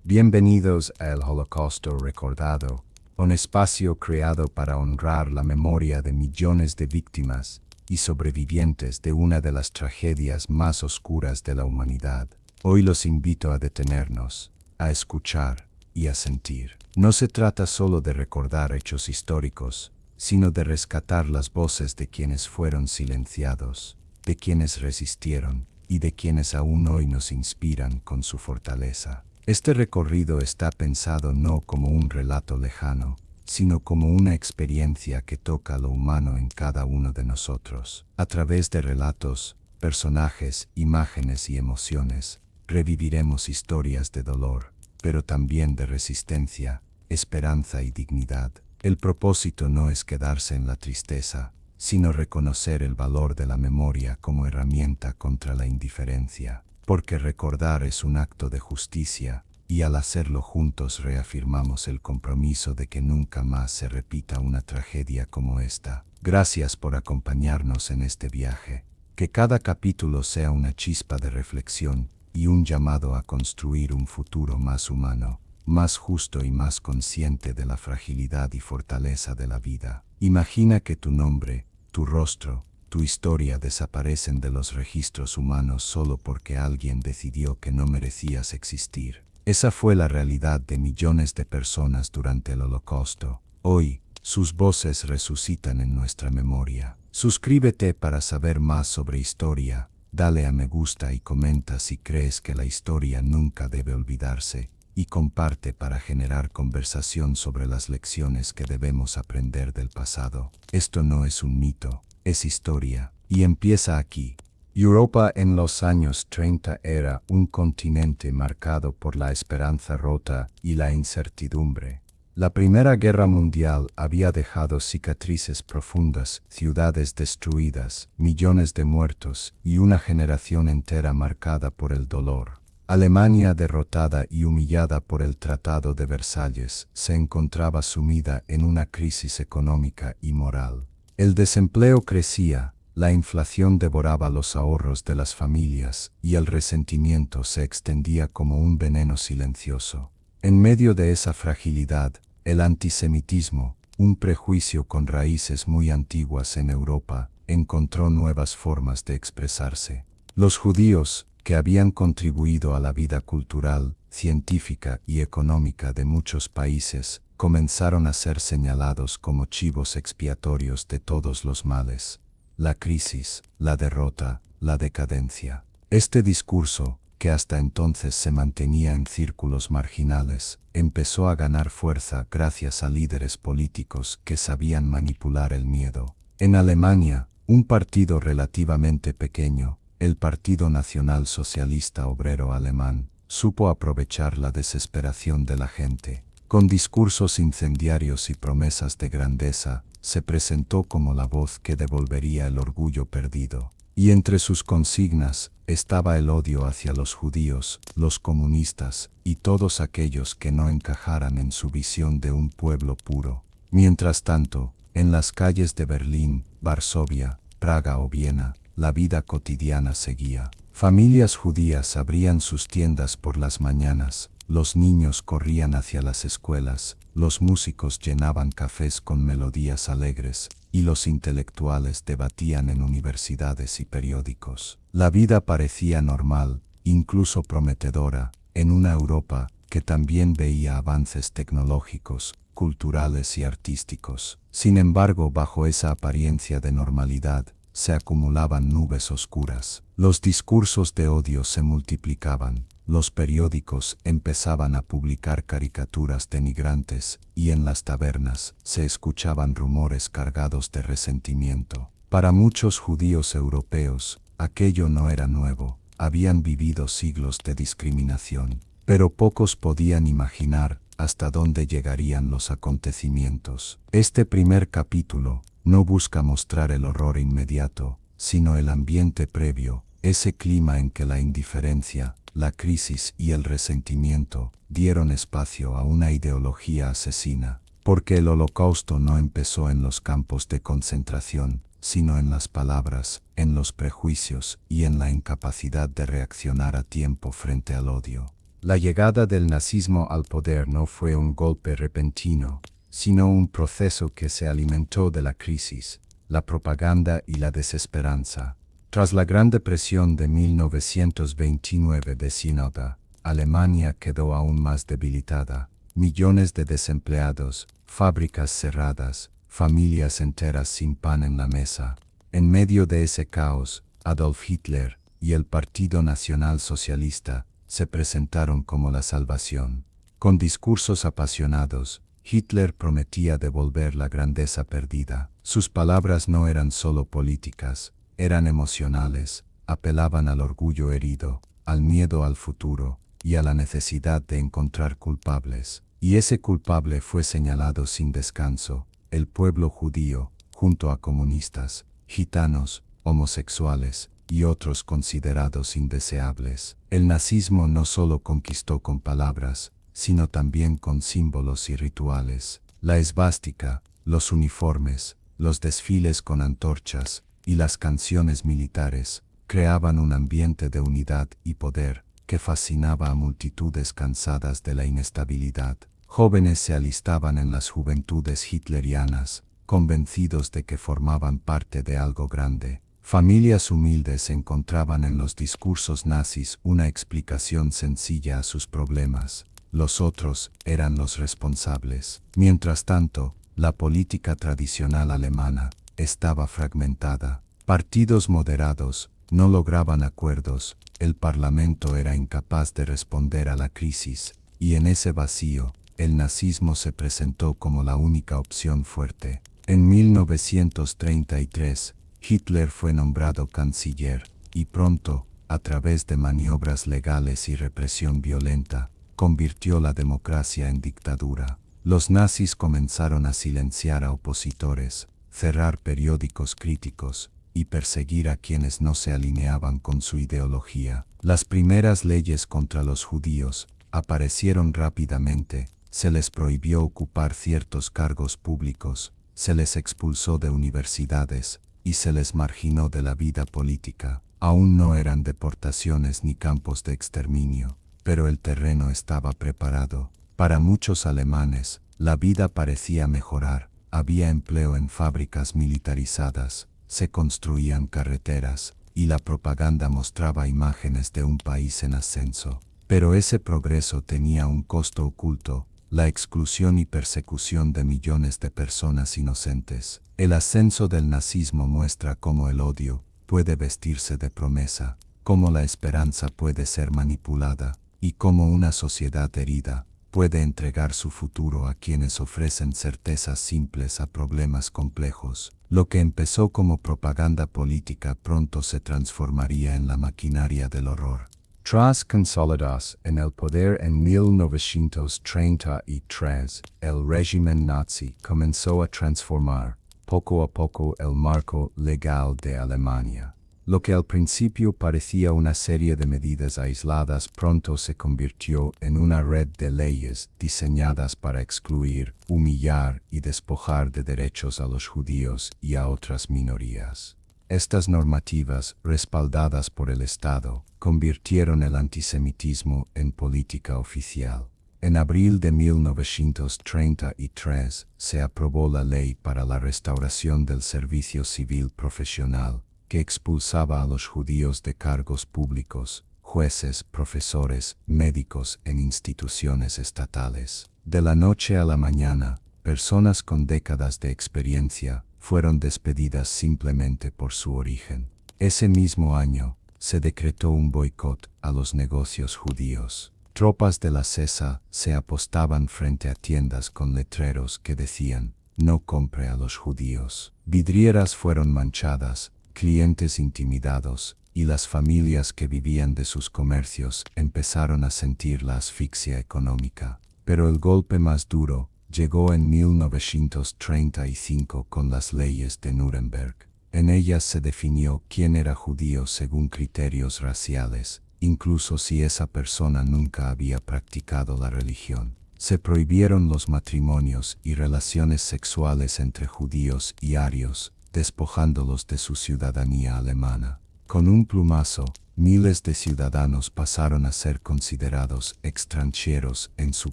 Bienvenidos al Holocausto Recordado, un espacio creado para honrar la memoria de millones de víctimas y sobrevivientes de una de las tragedias más oscuras de la humanidad. Hoy los invito a detenernos, a escuchar y a sentir. No se trata solo de recordar hechos históricos, sino de rescatar las voces de quienes fueron silenciados, de quienes resistieron y de quienes aún hoy nos inspiran con su fortaleza. Este recorrido está pensado no como un relato lejano, sino como una experiencia que toca lo humano en cada uno de nosotros. A través de relatos, personajes, imágenes y emociones, reviviremos historias de dolor, pero también de resistencia, esperanza y dignidad. El propósito no es quedarse en la tristeza, sino reconocer el valor de la memoria como herramienta contra la indiferencia, porque recordar es un acto de justicia, y al hacerlo juntos reafirmamos el compromiso de que nunca más se repita una tragedia como esta. Gracias por acompañarnos en este viaje. Que cada capítulo sea una chispa de reflexión y un llamado a construir un futuro más humano, más justo y más consciente de la fragilidad y fortaleza de la vida. Imagina que tu nombre, tu rostro, tu historia desaparecen de los registros humanos solo porque alguien decidió que no merecías existir. Esa fue la realidad de millones de personas durante el Holocausto. Hoy, sus voces resucitan en nuestra memoria. Suscríbete para saber más sobre historia, dale a me gusta y comenta si crees que la historia nunca debe olvidarse, y comparte para generar conversación sobre las lecciones que debemos aprender del pasado. Esto no es un mito, es historia, y empieza aquí. Europa en los años 30 era un continente marcado por la esperanza rota y la incertidumbre. La Primera Guerra Mundial había dejado cicatrices profundas, ciudades destruidas, millones de muertos y una generación entera marcada por el dolor. Alemania, derrotada y humillada por el Tratado de Versalles, se encontraba sumida en una crisis económica y moral. El desempleo crecía, la inflación devoraba los ahorros de las familias y el resentimiento se extendía como un veneno silencioso. En medio de esa fragilidad, el antisemitismo, un prejuicio con raíces muy antiguas en Europa, encontró nuevas formas de expresarse. Los judíos, que habían contribuido a la vida cultural, científica y económica de muchos países, comenzaron a ser señalados como chivos expiatorios de todos los males. La crisis, la derrota, la decadencia. Este discurso, que hasta entonces se mantenía en círculos marginales, empezó a ganar fuerza gracias a líderes políticos que sabían manipular el miedo. En Alemania, un partido relativamente pequeño, el Partido Nacional Socialista Obrero Alemán, supo aprovechar la desesperación de la gente. Con discursos incendiarios y promesas de grandeza, se presentó como la voz que devolvería el orgullo perdido. Y entre sus consignas estaba el odio hacia los judíos, los comunistas y todos aquellos que no encajaran en su visión de un pueblo puro. Mientras tanto, en las calles de Berlín, Varsovia, Praga o Viena, la vida cotidiana seguía. Familias judías abrían sus tiendas por las mañanas, los niños corrían hacia las escuelas, los músicos llenaban cafés con melodías alegres, y los intelectuales debatían en universidades y periódicos. La vida parecía normal, incluso prometedora, en una Europa que también veía avances tecnológicos, culturales y artísticos. Sin embargo, bajo esa apariencia de normalidad, se acumulaban nubes oscuras. Los discursos de odio se multiplicaban, los periódicos empezaban a publicar caricaturas denigrantes y en las tabernas se escuchaban rumores cargados de resentimiento. Para muchos judíos europeos, aquello no era nuevo, habían vivido siglos de discriminación, pero pocos podían imaginar hasta dónde llegarían los acontecimientos. Este primer capítulo no busca mostrar el horror inmediato, sino el ambiente previo, ese clima en que la indiferencia, la crisis y el resentimiento dieron espacio a una ideología asesina, porque el Holocausto no empezó en los campos de concentración, sino en las palabras, en los prejuicios y en la incapacidad de reaccionar a tiempo frente al odio. La llegada del nazismo al poder no fue un golpe repentino, sino un proceso que se alimentó de la crisis, la propaganda y la desesperanza. Tras la Gran Depresión de 1929 descenada, Alemania quedó aún más debilitada. Millones de desempleados, fábricas cerradas, familias enteras sin pan en la mesa. En medio de ese caos, Adolf Hitler y el Partido Nacional Socialista se presentaron como la salvación. Con discursos apasionados, Hitler prometía devolver la grandeza perdida. Sus palabras no eran solo políticas, eran emocionales, apelaban al orgullo herido, al miedo al futuro y a la necesidad de encontrar culpables. Y ese culpable fue señalado sin descanso, el pueblo judío, junto a comunistas, gitanos, homosexuales y otros considerados indeseables. El nazismo no solo conquistó con palabras, sino también con símbolos y rituales. La esvástica, los uniformes, los desfiles con antorchas y las canciones militares creaban un ambiente de unidad y poder que fascinaba a multitudes cansadas de la inestabilidad. Jóvenes se alistaban en las juventudes hitlerianas, convencidos de que formaban parte de algo grande. Familias humildes encontraban en los discursos nazis una explicación sencilla a sus problemas. Los otros eran los responsables. Mientras tanto, la política tradicional alemana estaba fragmentada. Partidos moderados no lograban acuerdos, el parlamento era incapaz de responder a la crisis, y en ese vacío, el nazismo se presentó como la única opción fuerte. En 1933, Hitler fue nombrado canciller, y pronto, a través de maniobras legales y represión violenta, convirtió la democracia en dictadura. Los nazis comenzaron a silenciar a opositores, cerrar periódicos críticos, y perseguir a quienes no se alineaban con su ideología. Las primeras leyes contra los judíos aparecieron rápidamente, se les prohibió ocupar ciertos cargos públicos, se les expulsó de universidades, y se les marginó de la vida política. Aún no eran deportaciones ni campos de exterminio, pero el terreno estaba preparado. Para muchos alemanes, la vida parecía mejorar, había empleo en fábricas militarizadas, se construían carreteras, y la propaganda mostraba imágenes de un país en ascenso. Pero ese progreso tenía un costo oculto, la exclusión y persecución de millones de personas inocentes. El ascenso del nazismo muestra cómo el odio puede vestirse de promesa, cómo la esperanza puede ser manipulada, y cómo una sociedad herida puede entregar su futuro a quienes ofrecen certezas simples a problemas complejos. Lo que empezó como propaganda política pronto se transformaría en la maquinaria del horror. Tras consolidarse en el poder en 1933, el régimen nazi comenzó a transformar, poco a poco, el marco legal de Alemania. Lo que al principio parecía una serie de medidas aisladas pronto se convirtió en una red de leyes diseñadas para excluir, humillar y despojar de derechos a los judíos y a otras minorías. Estas normativas, respaldadas por el Estado, convirtieron el antisemitismo en política oficial. En abril de 1933 se aprobó la Ley para la Restauración del Servicio Civil Profesional, que expulsaba a los judíos de cargos públicos, jueces, profesores, médicos en instituciones estatales. De la noche a la mañana, personas con décadas de experiencia fueron despedidas simplemente por su origen. Ese mismo año, se decretó un boicot a los negocios judíos. Tropas de la CESA se apostaban frente a tiendas con letreros que decían, "No compre a los judíos". Vidrieras fueron manchadas, clientes intimidados, y las familias que vivían de sus comercios empezaron a sentir la asfixia económica. Pero el golpe más duro llegó en 1935 con las leyes de Nuremberg. En ellas se definió quién era judío según criterios raciales, incluso si esa persona nunca había practicado la religión. Se prohibieron los matrimonios y relaciones sexuales entre judíos y arios, despojándolos de su ciudadanía alemana. Con un plumazo, miles de ciudadanos pasaron a ser considerados extranjeros en su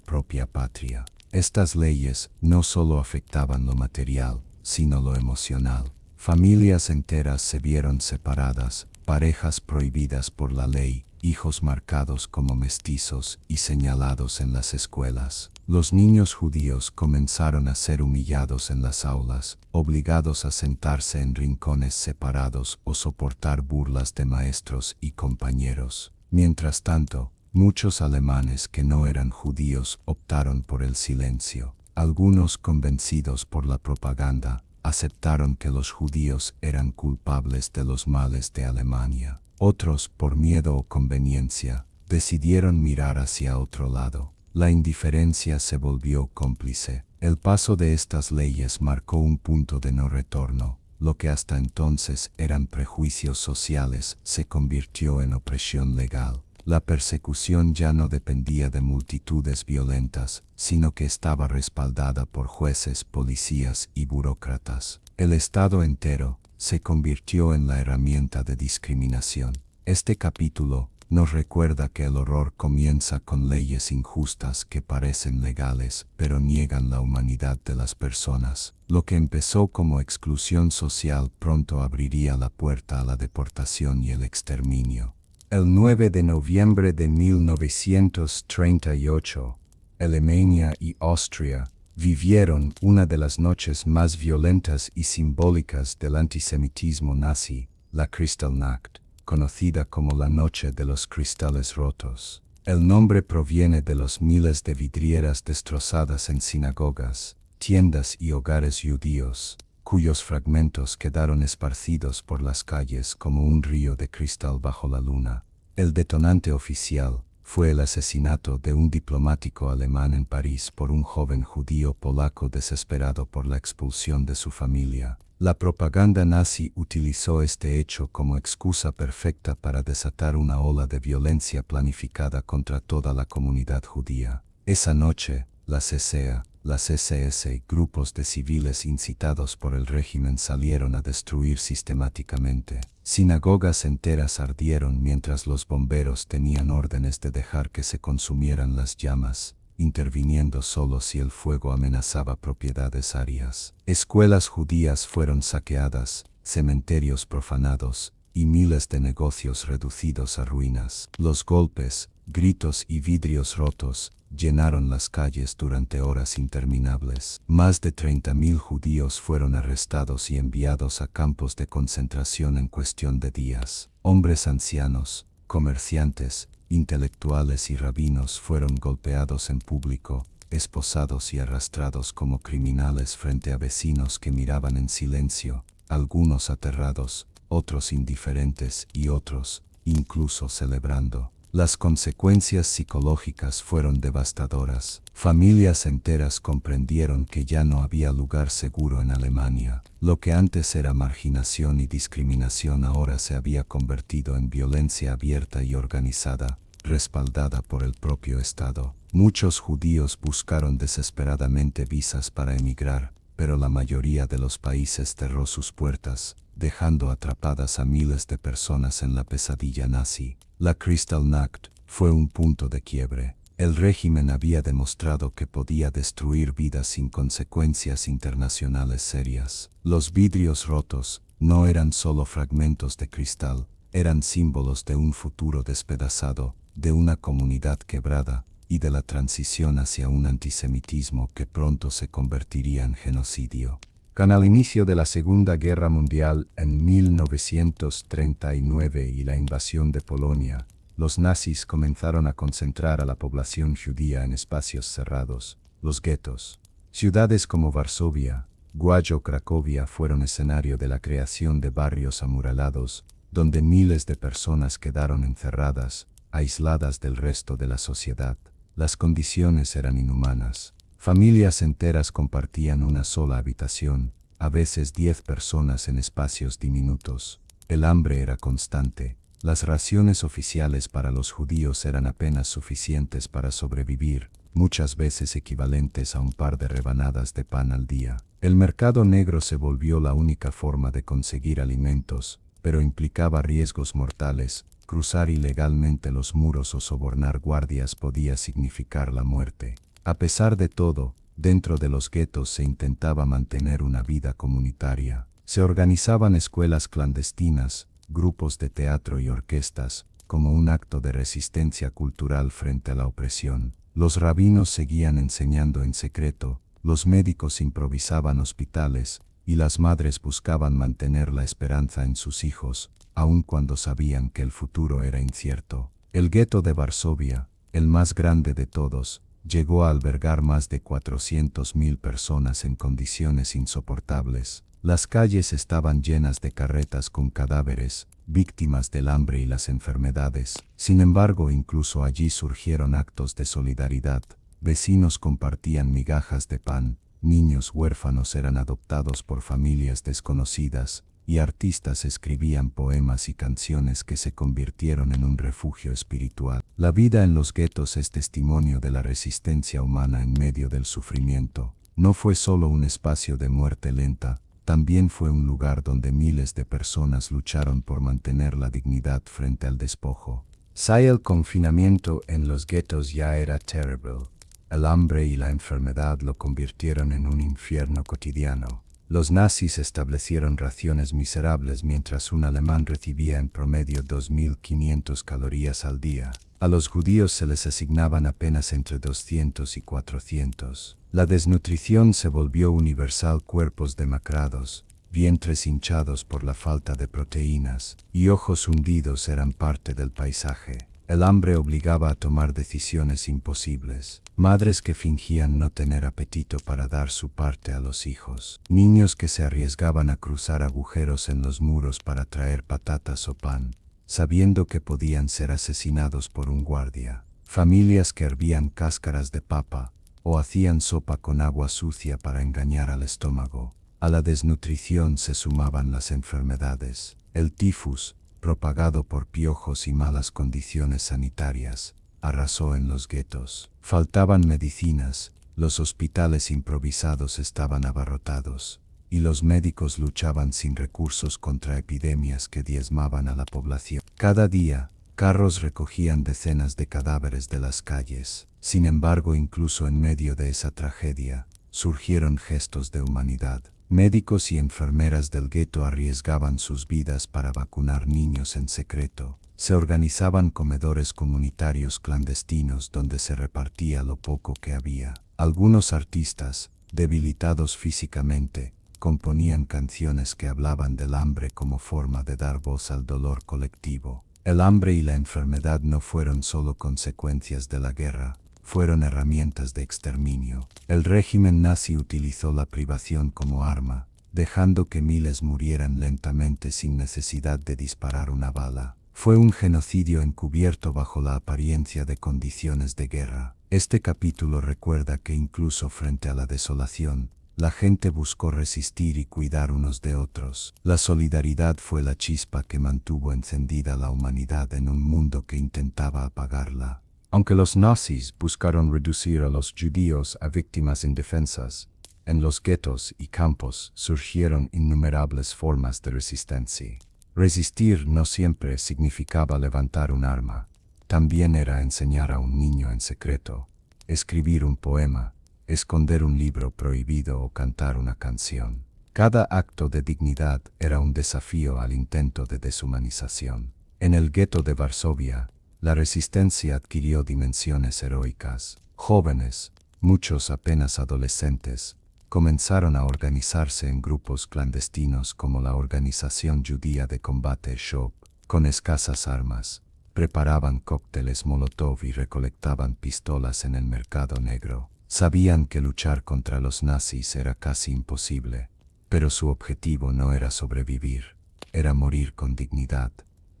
propia patria. Estas leyes no solo afectaban lo material, sino lo emocional. Familias enteras se vieron separadas, parejas prohibidas por la ley, hijos marcados como mestizos y señalados en las escuelas. Los niños judíos comenzaron a ser humillados en las aulas, obligados a sentarse en rincones separados o soportar burlas de maestros y compañeros. Mientras tanto, muchos alemanes que no eran judíos optaron por el silencio. Algunos, convencidos por la propaganda, aceptaron que los judíos eran culpables de los males de Alemania. Otros, por miedo o conveniencia, decidieron mirar hacia otro lado. La indiferencia se volvió cómplice. El paso de estas leyes marcó un punto de no retorno. Lo que hasta entonces eran prejuicios sociales se convirtió en opresión legal. La persecución ya no dependía de multitudes violentas, sino que estaba respaldada por jueces, policías y burócratas. El Estado entero se convirtió en la herramienta de discriminación. Este capítulo nos recuerda que el horror comienza con leyes injustas que parecen legales, pero niegan la humanidad de las personas. Lo que empezó como exclusión social pronto abriría la puerta a la deportación y el exterminio. El 9 de noviembre de 1938, Alemania y Austria vivieron una de las noches más violentas y simbólicas del antisemitismo nazi, la Kristallnacht, conocida como la Noche de los Cristales Rotos. El nombre proviene de los miles de vidrieras destrozadas en sinagogas, tiendas y hogares judíos, cuyos fragmentos quedaron esparcidos por las calles como un río de cristal bajo la luna. El detonante oficial fue el asesinato de un diplomático alemán en París por un joven judío polaco desesperado por la expulsión de su familia. La propaganda nazi utilizó este hecho como excusa perfecta para desatar una ola de violencia planificada contra toda la comunidad judía. Esa noche, la CCA, las SS y grupos de civiles incitados por el régimen salieron a destruir sistemáticamente. Sinagogas enteras ardieron mientras los bomberos tenían órdenes de dejar que se consumieran las llamas, interviniendo solo si el fuego amenazaba propiedades arias. Escuelas judías fueron saqueadas, cementerios profanados, y miles de negocios reducidos a ruinas. Los golpes, gritos y vidrios rotos llenaron las calles durante horas interminables. Más de 30.000 judíos fueron arrestados y enviados a campos de concentración en cuestión de días. Hombres ancianos, comerciantes, intelectuales y rabinos fueron golpeados en público, esposados y arrastrados como criminales frente a vecinos que miraban en silencio, algunos aterrados, otros indiferentes y otros, incluso celebrando. Las consecuencias psicológicas fueron devastadoras. Familias enteras comprendieron que ya no había lugar seguro en Alemania. Lo que antes era marginación y discriminación ahora se había convertido en violencia abierta y organizada, respaldada por el propio Estado. Muchos judíos buscaron desesperadamente visas para emigrar, pero la mayoría de los países cerró sus puertas, dejando atrapadas a miles de personas en la pesadilla nazi. La Kristallnacht fue un punto de quiebre. El régimen había demostrado que podía destruir vidas sin consecuencias internacionales serias. Los vidrios rotos no eran solo fragmentos de cristal, eran símbolos de un futuro despedazado, de una comunidad quebrada, y de la transición hacia un antisemitismo que pronto se convertiría en genocidio. Con el inicio de la Segunda Guerra Mundial en 1939 y la invasión de Polonia, los nazis comenzaron a concentrar a la población judía en espacios cerrados, los guetos. Ciudades como Varsovia, Łódź o Cracovia fueron escenario de la creación de barrios amuralados, donde miles de personas quedaron encerradas, aisladas del resto de la sociedad. Las condiciones eran inhumanas. Familias enteras compartían una sola habitación, a veces 10 personas en espacios diminutos. El hambre era constante. Las raciones oficiales para los judíos eran apenas suficientes para sobrevivir, muchas veces equivalentes a un par de rebanadas de pan al día. El mercado negro se volvió la única forma de conseguir alimentos, pero implicaba riesgos mortales. Cruzar ilegalmente los muros o sobornar guardias podía significar la muerte. A pesar de todo, dentro de los guetos se intentaba mantener una vida comunitaria. Se organizaban escuelas clandestinas, grupos de teatro y orquestas, como un acto de resistencia cultural frente a la opresión. Los rabinos seguían enseñando en secreto, los médicos improvisaban hospitales, y las madres buscaban mantener la esperanza en sus hijos, aun cuando sabían que el futuro era incierto. El gueto de Varsovia, el más grande de todos, llegó a albergar más de 400.000 personas en condiciones insoportables. Las calles estaban llenas de carretas con cadáveres, víctimas del hambre y las enfermedades. Sin embargo, incluso allí surgieron actos de solidaridad. Vecinos compartían migajas de pan, niños huérfanos eran adoptados por familias desconocidas, y artistas escribían poemas y canciones que se convirtieron en un refugio espiritual. La vida en los guetos es testimonio de la resistencia humana en medio del sufrimiento. No fue solo un espacio de muerte lenta, también fue un lugar donde miles de personas lucharon por mantener la dignidad frente al despojo. El confinamiento en los guetos ya era terrible. El hambre y la enfermedad lo convirtieron en un infierno cotidiano. Los nazis establecieron raciones miserables mientras un alemán recibía en promedio 2.500 calorías al día. A los judíos se les asignaban apenas entre 200 y 400. La desnutrición se volvió universal. Cuerpos demacrados, vientres hinchados por la falta de proteínas, y ojos hundidos eran parte del paisaje. El hambre obligaba a tomar decisiones imposibles. Madres que fingían no tener apetito para dar su parte a los hijos. Niños que se arriesgaban a cruzar agujeros en los muros para traer patatas o pan, sabiendo que podían ser asesinados por un guardia. Familias que hervían cáscaras de papa, o hacían sopa con agua sucia para engañar al estómago. A la desnutrición se sumaban las enfermedades. El tifus, propagado por piojos y malas condiciones sanitarias, arrasó en los guetos. Faltaban medicinas, los hospitales improvisados estaban abarrotados, y los médicos luchaban sin recursos contra epidemias que diezmaban a la población. Cada día, carros recogían decenas de cadáveres de las calles. Sin embargo, incluso en medio de esa tragedia, surgieron gestos de humanidad. Médicos y enfermeras del gueto arriesgaban sus vidas para vacunar niños en secreto. Se organizaban comedores comunitarios clandestinos donde se repartía lo poco que había. Algunos artistas, debilitados físicamente, componían canciones que hablaban del hambre como forma de dar voz al dolor colectivo. El hambre y la enfermedad no fueron solo consecuencias de la guerra, fueron herramientas de exterminio. El régimen nazi utilizó la privación como arma, dejando que miles murieran lentamente sin necesidad de disparar una bala. Fue un genocidio encubierto bajo la apariencia de condiciones de guerra. Este capítulo recuerda que incluso frente a la desolación, la gente buscó resistir y cuidar unos de otros. La solidaridad fue la chispa que mantuvo encendida la humanidad en un mundo que intentaba apagarla. Aunque los nazis buscaron reducir a los judíos a víctimas indefensas, en los guetos y campos surgieron innumerables formas de resistencia. Resistir no siempre significaba levantar un arma, también era enseñar a un niño en secreto, escribir un poema, esconder un libro prohibido o cantar una canción. Cada acto de dignidad era un desafío al intento de deshumanización. En el gueto de Varsovia, la resistencia adquirió dimensiones heroicas. Jóvenes, muchos apenas adolescentes, comenzaron a organizarse en grupos clandestinos como la Organización Judía de Combate Shop. Con escasas armas, preparaban cócteles Molotov y recolectaban pistolas en el mercado negro. Sabían que luchar contra los nazis era casi imposible, pero su objetivo no era sobrevivir, era morir con dignidad,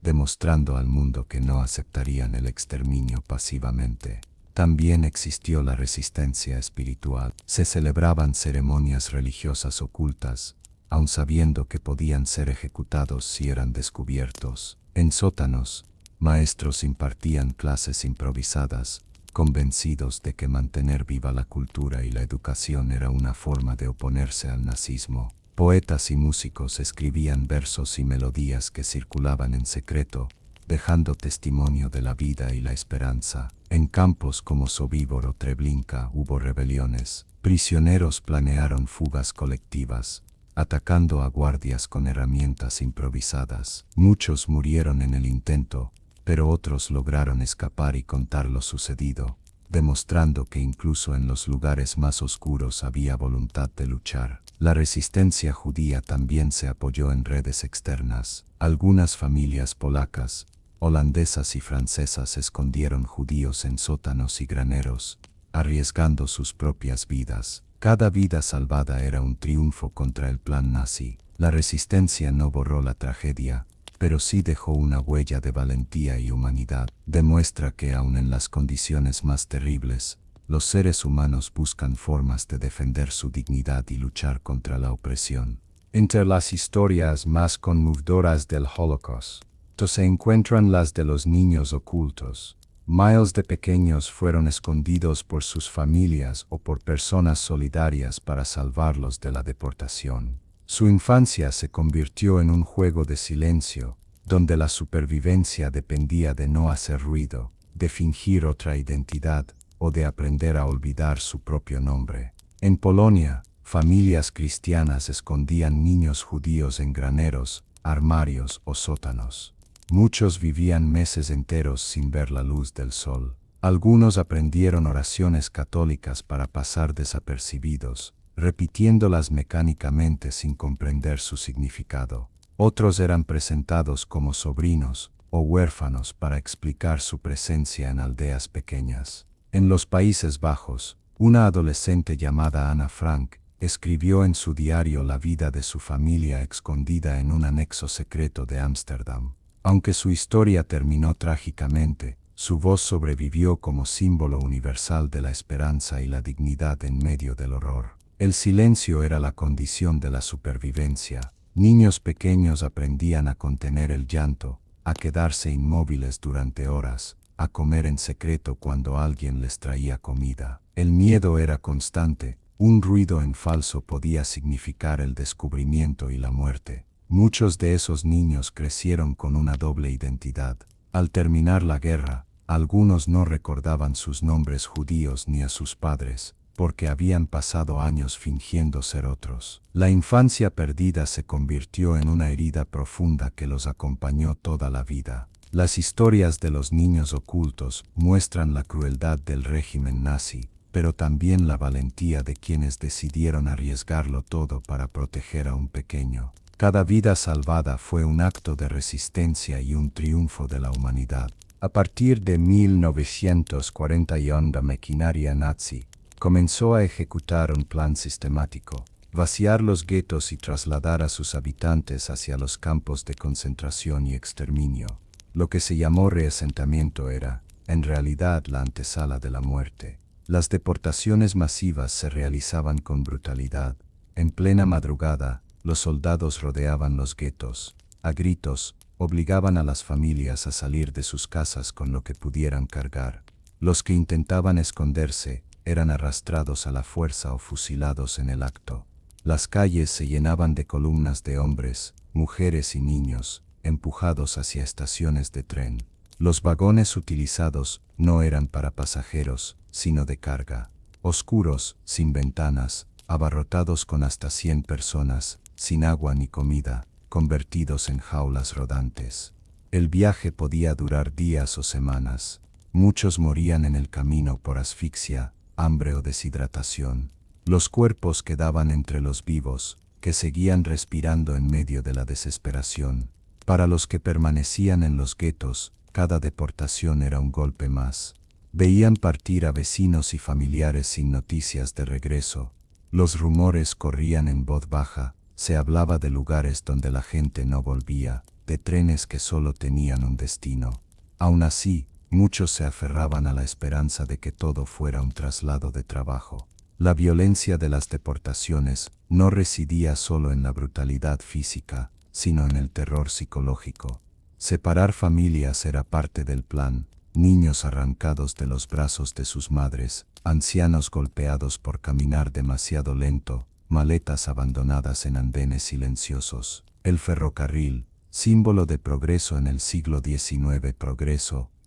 demostrando al mundo que no aceptarían el exterminio pasivamente. También existió la resistencia espiritual. Se celebraban ceremonias religiosas ocultas, aun sabiendo que podían ser ejecutados si eran descubiertos. En sótanos, maestros impartían clases improvisadas, convencidos de que mantener viva la cultura y la educación era una forma de oponerse al nazismo. Poetas y músicos escribían versos y melodías que circulaban en secreto, dejando testimonio de la vida y la esperanza. En campos como Sobibor o Treblinka hubo rebeliones. Prisioneros planearon fugas colectivas, atacando a guardias con herramientas improvisadas. Muchos murieron en el intento, pero otros lograron escapar y contar lo sucedido, demostrando que incluso en los lugares más oscuros había voluntad de luchar. La resistencia judía también se apoyó en redes externas. Algunas familias polacas, holandesas y francesas escondieron judíos en sótanos y graneros, arriesgando sus propias vidas. Cada vida salvada era un triunfo contra el plan nazi. La resistencia no borró la tragedia, pero sí dejó una huella de valentía y humanidad. Demuestra que aun en las condiciones más terribles, los seres humanos buscan formas de defender su dignidad y luchar contra la opresión. Entre las historias más conmovedoras del Holocausto se encuentran las de los niños ocultos. Miles de pequeños fueron escondidos por sus familias o por personas solidarias para salvarlos de la deportación. Su infancia se convirtió en un juego de silencio, donde la supervivencia dependía de no hacer ruido, de fingir otra identidad o de aprender a olvidar su propio nombre. En Polonia, familias cristianas escondían niños judíos en graneros, armarios o sótanos. Muchos vivían meses enteros sin ver la luz del sol. Algunos aprendieron oraciones católicas para pasar desapercibidos, repitiéndolas mecánicamente sin comprender su significado. Otros eran presentados como sobrinos o huérfanos para explicar su presencia en aldeas pequeñas. En los Países Bajos, una adolescente llamada Ana Frank escribió en su diario la vida de su familia escondida en un anexo secreto de Ámsterdam. Aunque su historia terminó trágicamente, su voz sobrevivió como símbolo universal de la esperanza y la dignidad en medio del horror. El silencio era la condición de la supervivencia. Niños pequeños aprendían a contener el llanto, a quedarse inmóviles durante horas, a comer en secreto cuando alguien les traía comida. El miedo era constante, un ruido en falso podía significar el descubrimiento y la muerte. Muchos de esos niños crecieron con una doble identidad. Al terminar la guerra, algunos no recordaban sus nombres judíos ni a sus padres, porque habían pasado años fingiendo ser otros. La infancia perdida se convirtió en una herida profunda que los acompañó toda la vida. Las historias de los niños ocultos muestran la crueldad del régimen nazi, pero también la valentía de quienes decidieron arriesgarlo todo para proteger a un pequeño. Cada vida salvada fue un acto de resistencia y un triunfo de la humanidad. A partir de 1941, la maquinaria nazi comenzó a ejecutar un plan sistemático: vaciar los guetos y trasladar a sus habitantes hacia los campos de concentración y exterminio. Lo que se llamó reasentamiento era, en realidad, la antesala de la muerte. Las deportaciones masivas se realizaban con brutalidad. En plena madrugada, los soldados rodeaban los guetos. A gritos, obligaban a las familias a salir de sus casas con lo que pudieran cargar. Los que intentaban esconderse eran arrastrados a la fuerza o fusilados en el acto. Las calles se llenaban de columnas de hombres, mujeres y niños, empujados hacia estaciones de tren. Los vagones utilizados no eran para pasajeros, sino de carga. Oscuros, sin ventanas, abarrotados con hasta 100 personas, sin agua ni comida, convertidos en jaulas rodantes. El viaje podía durar días o semanas. Muchos morían en el camino por asfixia, hambre o deshidratación. Los cuerpos quedaban entre los vivos, que seguían respirando en medio de la desesperación. Para los que permanecían en los guetos, cada deportación era un golpe más. Veían partir a vecinos y familiares sin noticias de regreso. Los rumores corrían en voz baja. Se hablaba de lugares donde la gente no volvía, de trenes que solo tenían un destino. Aún así, muchos se aferraban a la esperanza de que todo fuera un traslado de trabajo. La violencia de las deportaciones no residía solo en la brutalidad física, sino en el terror psicológico. Separar familias era parte del plan: niños arrancados de los brazos de sus madres, ancianos golpeados por caminar demasiado lento, maletas abandonadas en andenes silenciosos. El ferrocarril, símbolo de progreso en el siglo XIX,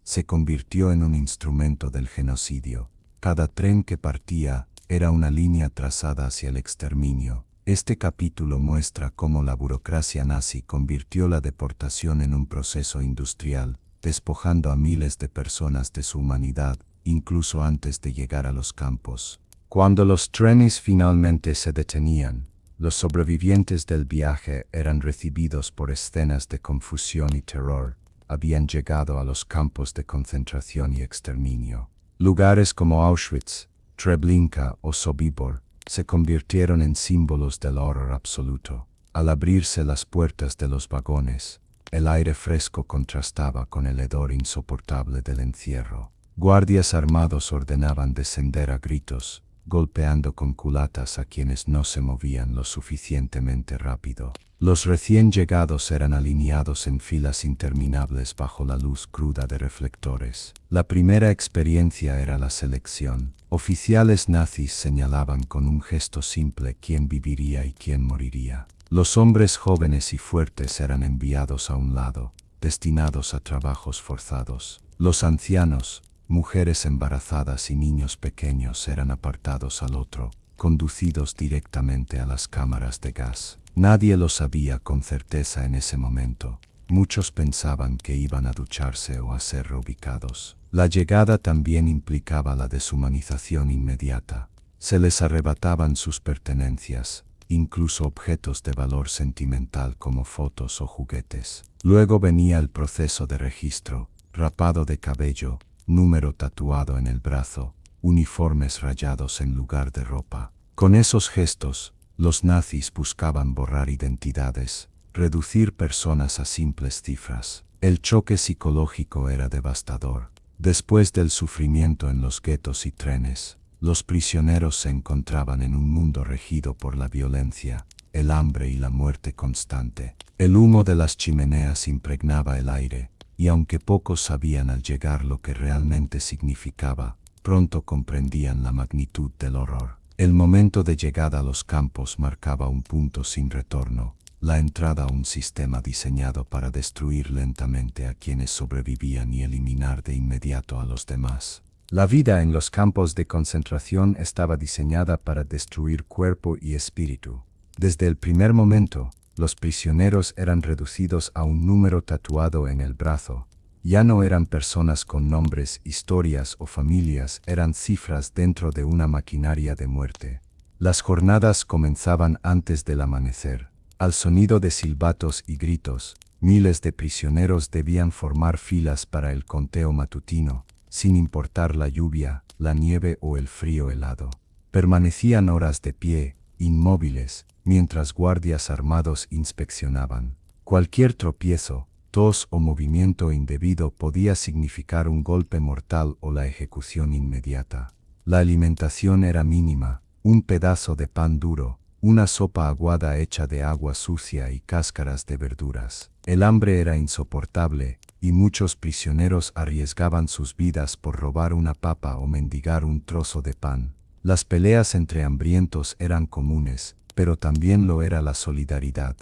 se convirtió en un instrumento del genocidio. Cada tren que partía era una línea trazada hacia el exterminio. Este capítulo muestra cómo la burocracia nazi convirtió la deportación en un proceso industrial, despojando a miles de personas de su humanidad, incluso antes de llegar a los campos. Cuando los trenes finalmente se detenían, los sobrevivientes del viaje eran recibidos por escenas de confusión y terror. Habían llegado a los campos de concentración y exterminio. Lugares como Auschwitz, Treblinka o Sobibor se convirtieron en símbolos del horror absoluto. Al abrirse las puertas de los vagones, el aire fresco contrastaba con el hedor insoportable del encierro. Guardias armados ordenaban descender a gritos, golpeando con culatas a quienes no se movían lo suficientemente rápido. Los recién llegados eran alineados en filas interminables bajo la luz cruda de reflectores. La primera experiencia era la selección. Oficiales nazis señalaban con un gesto simple quién viviría y quién moriría. Los hombres jóvenes y fuertes eran enviados a un lado, destinados a trabajos forzados. Los ancianos, mujeres embarazadas y niños pequeños eran apartados al otro, conducidos directamente a las cámaras de gas. Nadie lo sabía con certeza en ese momento. Muchos pensaban que iban a ducharse o a ser reubicados. La llegada también implicaba la deshumanización inmediata. Se les arrebataban sus pertenencias, incluso objetos de valor sentimental como fotos o juguetes. Luego venía el proceso de registro, rapado de cabello, número tatuado en el brazo, uniformes rayados en lugar de ropa. Con esos gestos, los nazis buscaban borrar identidades, reducir personas a simples cifras. El choque psicológico era devastador. Después del sufrimiento en los guetos y trenes, los prisioneros se encontraban en un mundo regido por la violencia, el hambre y la muerte constante. El humo de las chimeneas impregnaba el aire, y aunque pocos sabían al llegar lo que realmente significaba, pronto comprendían la magnitud del horror. El momento de llegada a los campos marcaba un punto sin retorno, la entrada a un sistema diseñado para destruir lentamente a quienes sobrevivían y eliminar de inmediato a los demás. La vida en los campos de concentración estaba diseñada para destruir cuerpo y espíritu. Desde el primer momento, los prisioneros eran reducidos a un número tatuado en el brazo. Ya no eran personas con nombres, historias o familias, eran cifras dentro de una maquinaria de muerte. Las jornadas comenzaban antes del amanecer. Al sonido de silbatos y gritos, miles de prisioneros debían formar filas para el conteo matutino, sin importar la lluvia, la nieve o el frío helado. Permanecían horas de pie, inmóviles, mientras guardias armados inspeccionaban. Cualquier tropiezo, tos o movimiento indebido podía significar un golpe mortal o la ejecución inmediata. La alimentación era mínima, un pedazo de pan duro, una sopa aguada hecha de agua sucia y cáscaras de verduras. El hambre era insoportable, y muchos prisioneros arriesgaban sus vidas por robar una papa o mendigar un trozo de pan. Las peleas entre hambrientos eran comunes, pero también lo era la solidaridad.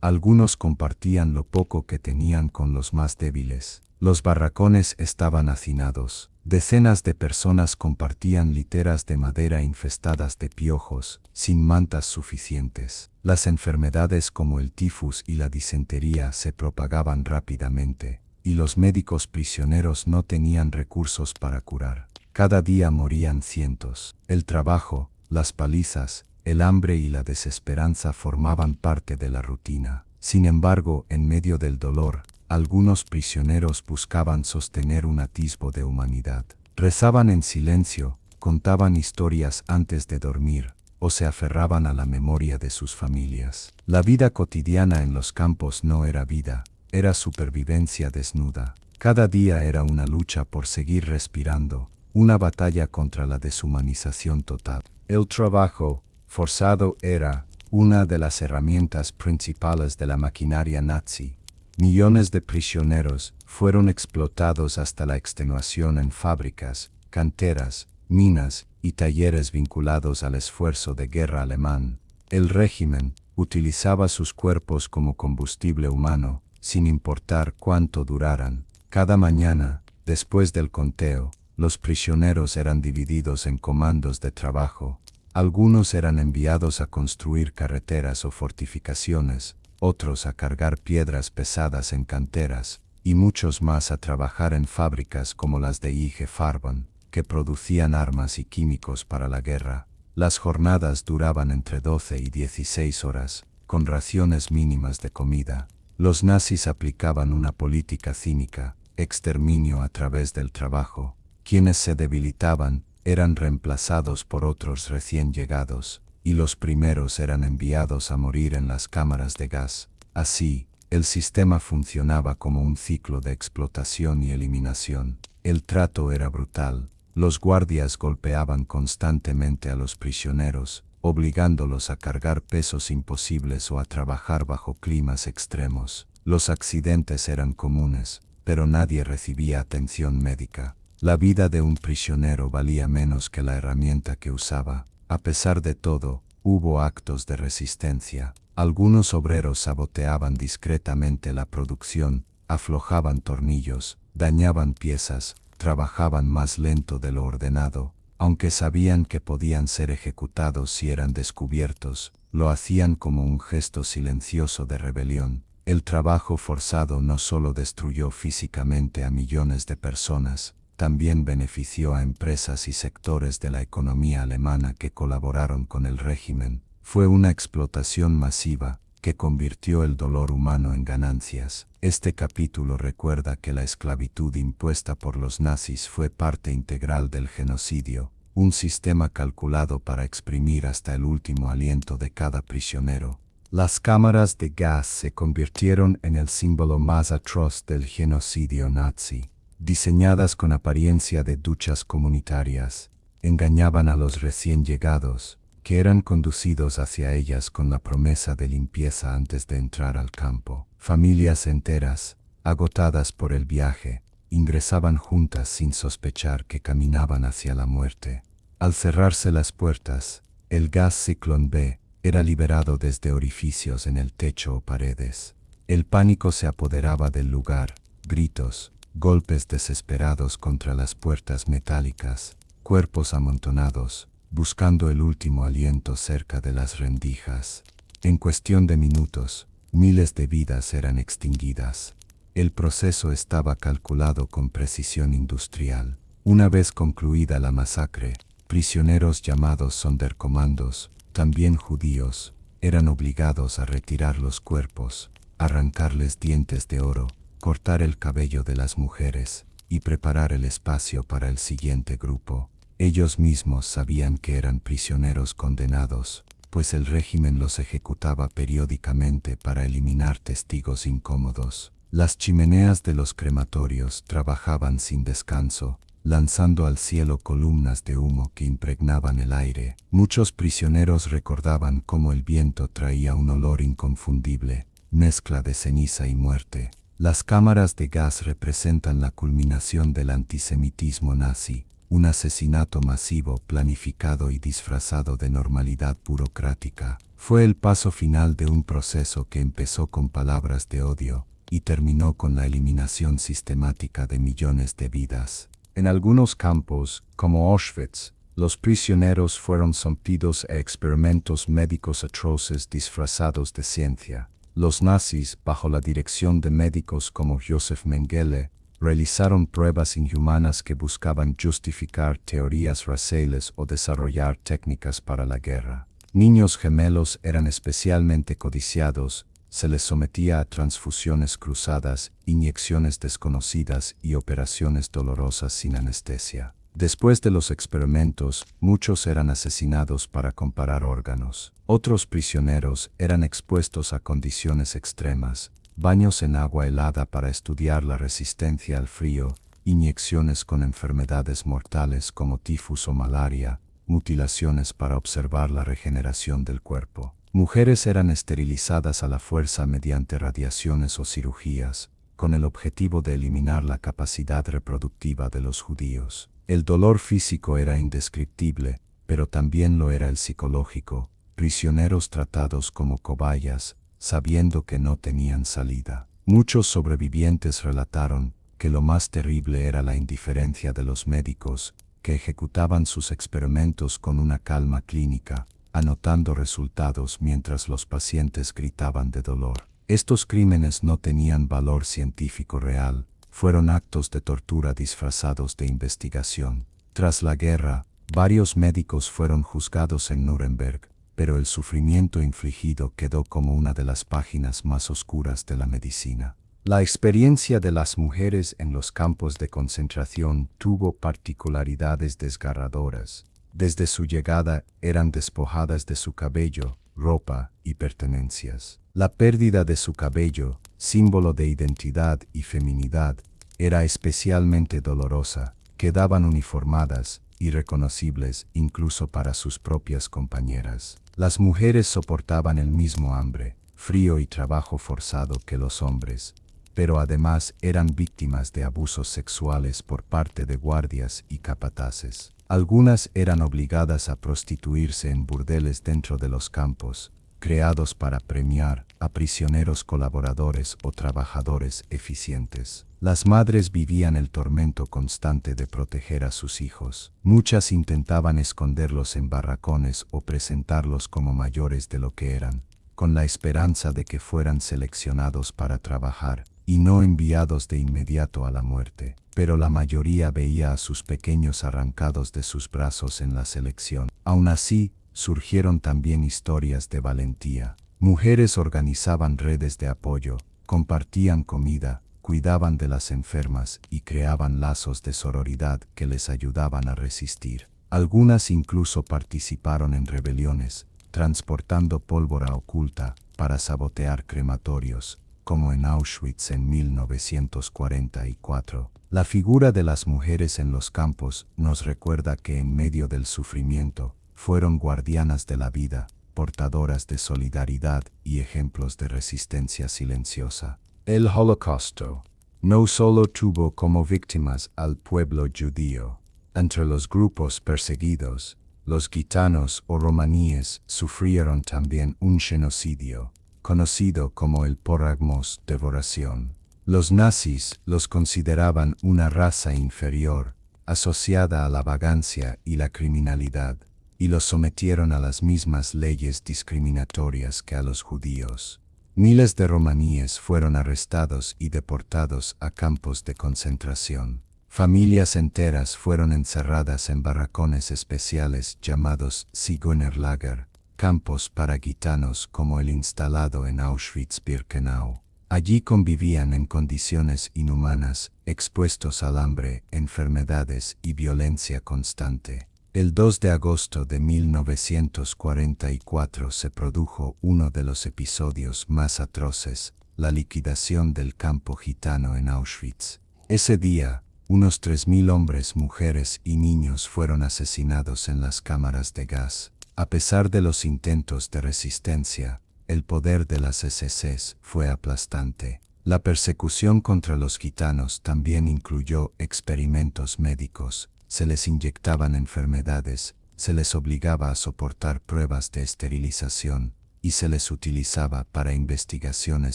Algunos compartían lo poco que tenían con los más débiles. Los barracones estaban hacinados. Decenas de personas compartían literas de madera infestadas de piojos, sin mantas suficientes. Las enfermedades como el tifus y la disentería se propagaban rápidamente, y los médicos prisioneros no tenían recursos para curar. Cada día morían cientos. El trabajo, las palizas, el hambre y la desesperanza formaban parte de la rutina. Sin embargo, en medio del dolor, algunos prisioneros buscaban sostener un atisbo de humanidad. Rezaban en silencio, contaban historias antes de dormir, o se aferraban a la memoria de sus familias. La vida cotidiana en los campos no era vida, era supervivencia desnuda. Cada día era una lucha por seguir respirando, una batalla contra la deshumanización total. El trabajo forzado era una de las herramientas principales de la maquinaria nazi. Millones de prisioneros fueron explotados hasta la extenuación en fábricas, canteras, minas y talleres vinculados al esfuerzo de guerra alemán. El régimen utilizaba sus cuerpos como combustible humano, sin importar cuánto duraran. Cada mañana, después del conteo, los prisioneros eran divididos en comandos de trabajo. Algunos eran enviados a construir carreteras o fortificaciones, otros a cargar piedras pesadas en canteras, y muchos más a trabajar en fábricas como las de IG Farben, que producían armas y químicos para la guerra. Las jornadas duraban entre 12 y 16 horas, con raciones mínimas de comida. Los nazis aplicaban una política cínica, exterminio a través del trabajo. Quienes se debilitaban eran reemplazados por otros recién llegados, y los primeros eran enviados a morir en las cámaras de gas. Así, el sistema funcionaba como un ciclo de explotación y eliminación. El trato era brutal. Los guardias golpeaban constantemente a los prisioneros, obligándolos a cargar pesos imposibles o a trabajar bajo climas extremos. Los accidentes eran comunes, pero nadie recibía atención médica. La vida de un prisionero valía menos que la herramienta que usaba. A pesar de todo, hubo actos de resistencia. Algunos obreros saboteaban discretamente la producción, aflojaban tornillos, dañaban piezas, trabajaban más lento de lo ordenado. Aunque sabían que podían ser ejecutados si eran descubiertos, lo hacían como un gesto silencioso de rebelión. El trabajo forzado no solo destruyó físicamente a millones de personas, también benefició a empresas y sectores de la economía alemana que colaboraron con el régimen. Fue una explotación masiva que convirtió el dolor humano en ganancias. Este capítulo recuerda que la esclavitud impuesta por los nazis fue parte integral del genocidio, un sistema calculado para exprimir hasta el último aliento de cada prisionero. Las cámaras de gas se convirtieron en el símbolo más atroz del genocidio nazi. Diseñadas con apariencia de duchas comunitarias, engañaban a los recién llegados, que eran conducidos hacia ellas con la promesa de limpieza antes de entrar al campo. Familias enteras, agotadas por el viaje, ingresaban juntas sin sospechar que caminaban hacia la muerte. Al cerrarse las puertas, el gas Zyklon B era liberado desde orificios en el techo o paredes. El pánico se apoderaba del lugar, gritos, golpes desesperados contra las puertas metálicas, cuerpos amontonados, buscando el último aliento cerca de las rendijas. En cuestión de minutos, miles de vidas eran extinguidas. El proceso estaba calculado con precisión industrial. Una vez concluida la masacre, prisioneros llamados Sonderkommandos, también judíos, eran obligados a retirar los cuerpos, arrancarles dientes de oro, cortar el cabello de las mujeres y preparar el espacio para el siguiente grupo. Ellos mismos sabían que eran prisioneros condenados, pues el régimen los ejecutaba periódicamente para eliminar testigos incómodos. Las chimeneas de los crematorios trabajaban sin descanso, lanzando al cielo columnas de humo que impregnaban el aire. Muchos prisioneros recordaban cómo el viento traía un olor inconfundible, mezcla de ceniza y muerte. Las cámaras de gas representan la culminación del antisemitismo nazi, un asesinato masivo planificado y disfrazado de normalidad burocrática. Fue el paso final de un proceso que empezó con palabras de odio y terminó con la eliminación sistemática de millones de vidas. En algunos campos, como Auschwitz, los prisioneros fueron sometidos a experimentos médicos atroces disfrazados de ciencia. Los nazis, bajo la dirección de médicos como Josef Mengele, realizaron pruebas inhumanas que buscaban justificar teorías raciales o desarrollar técnicas para la guerra. Niños gemelos eran especialmente codiciados, se les sometía a transfusiones cruzadas, inyecciones desconocidas y operaciones dolorosas sin anestesia. Después de los experimentos, muchos eran asesinados para comparar órganos. Otros prisioneros eran expuestos a condiciones extremas, baños en agua helada para estudiar la resistencia al frío, inyecciones con enfermedades mortales como tifus o malaria, mutilaciones para observar la regeneración del cuerpo. Mujeres eran esterilizadas a la fuerza mediante radiaciones o cirugías, con el objetivo de eliminar la capacidad reproductiva de los judíos. El dolor físico era indescriptible, pero también lo era el psicológico. prisioneros tratados como cobayas, sabiendo que no tenían salida. Muchos sobrevivientes relataron que lo más terrible era la indiferencia de los médicos, que ejecutaban sus experimentos con una calma clínica, anotando resultados mientras los pacientes gritaban de dolor. Estos crímenes no tenían valor científico real, fueron actos de tortura disfrazados de investigación. Tras la guerra, varios médicos fueron juzgados en Nuremberg, pero el sufrimiento infligido quedó como una de las páginas más oscuras de la medicina. La experiencia de las mujeres en los campos de concentración tuvo particularidades desgarradoras. Desde su llegada eran despojadas de su cabello, ropa y pertenencias. La pérdida de su cabello, símbolo de identidad y feminidad, era especialmente dolorosa. Quedaban uniformadas, irreconocibles incluso para sus propias compañeras. Las mujeres soportaban el mismo hambre, frío y trabajo forzado que los hombres, pero además eran víctimas de abusos sexuales por parte de guardias y capataces. Algunas eran obligadas a prostituirse en burdeles dentro de los campos, creados para premiar a prisioneros colaboradores o trabajadores eficientes. Las madres vivían el tormento constante de proteger a sus hijos. Muchas intentaban esconderlos en barracones o presentarlos como mayores de lo que eran, con la esperanza de que fueran seleccionados para trabajar y no enviados de inmediato a la muerte. Pero la mayoría veía a sus pequeños arrancados de sus brazos en la selección. Aún así, surgieron también historias de valentía. Mujeres organizaban redes de apoyo, compartían comida, cuidaban de las enfermas y creaban lazos de sororidad que les ayudaban a resistir. Algunas incluso participaron en rebeliones, transportando pólvora oculta para sabotear crematorios, como en Auschwitz en 1944. La figura de las mujeres en los campos nos recuerda que en medio del sufrimiento, fueron guardianas de la vida, portadoras de solidaridad y ejemplos de resistencia silenciosa. El Holocausto no solo tuvo como víctimas al pueblo judío. Entre los grupos perseguidos, los gitanos o romaníes sufrieron también un genocidio, conocido como el Porragmos devoración. Los nazis los consideraban una raza inferior, asociada a la vagancia y la criminalidad, y los sometieron a las mismas leyes discriminatorias que a los judíos. Miles de romaníes fueron arrestados y deportados a campos de concentración. Familias enteras fueron encerradas en barracones especiales llamados Zigeunerlager, campos para gitanos como el instalado en Auschwitz-Birkenau. Allí convivían en condiciones inhumanas, expuestos al hambre, enfermedades y violencia constante. El 2 de agosto de 1944 se produjo uno de los episodios más atroces, la liquidación del campo gitano en Auschwitz. Ese día, unos 3.000 hombres, mujeres y niños fueron asesinados en las cámaras de gas. A pesar de los intentos de resistencia, el poder de las SS fue aplastante. La persecución contra los gitanos también incluyó experimentos médicos. Se les inyectaban enfermedades, se les obligaba a soportar pruebas de esterilización y se les utilizaba para investigaciones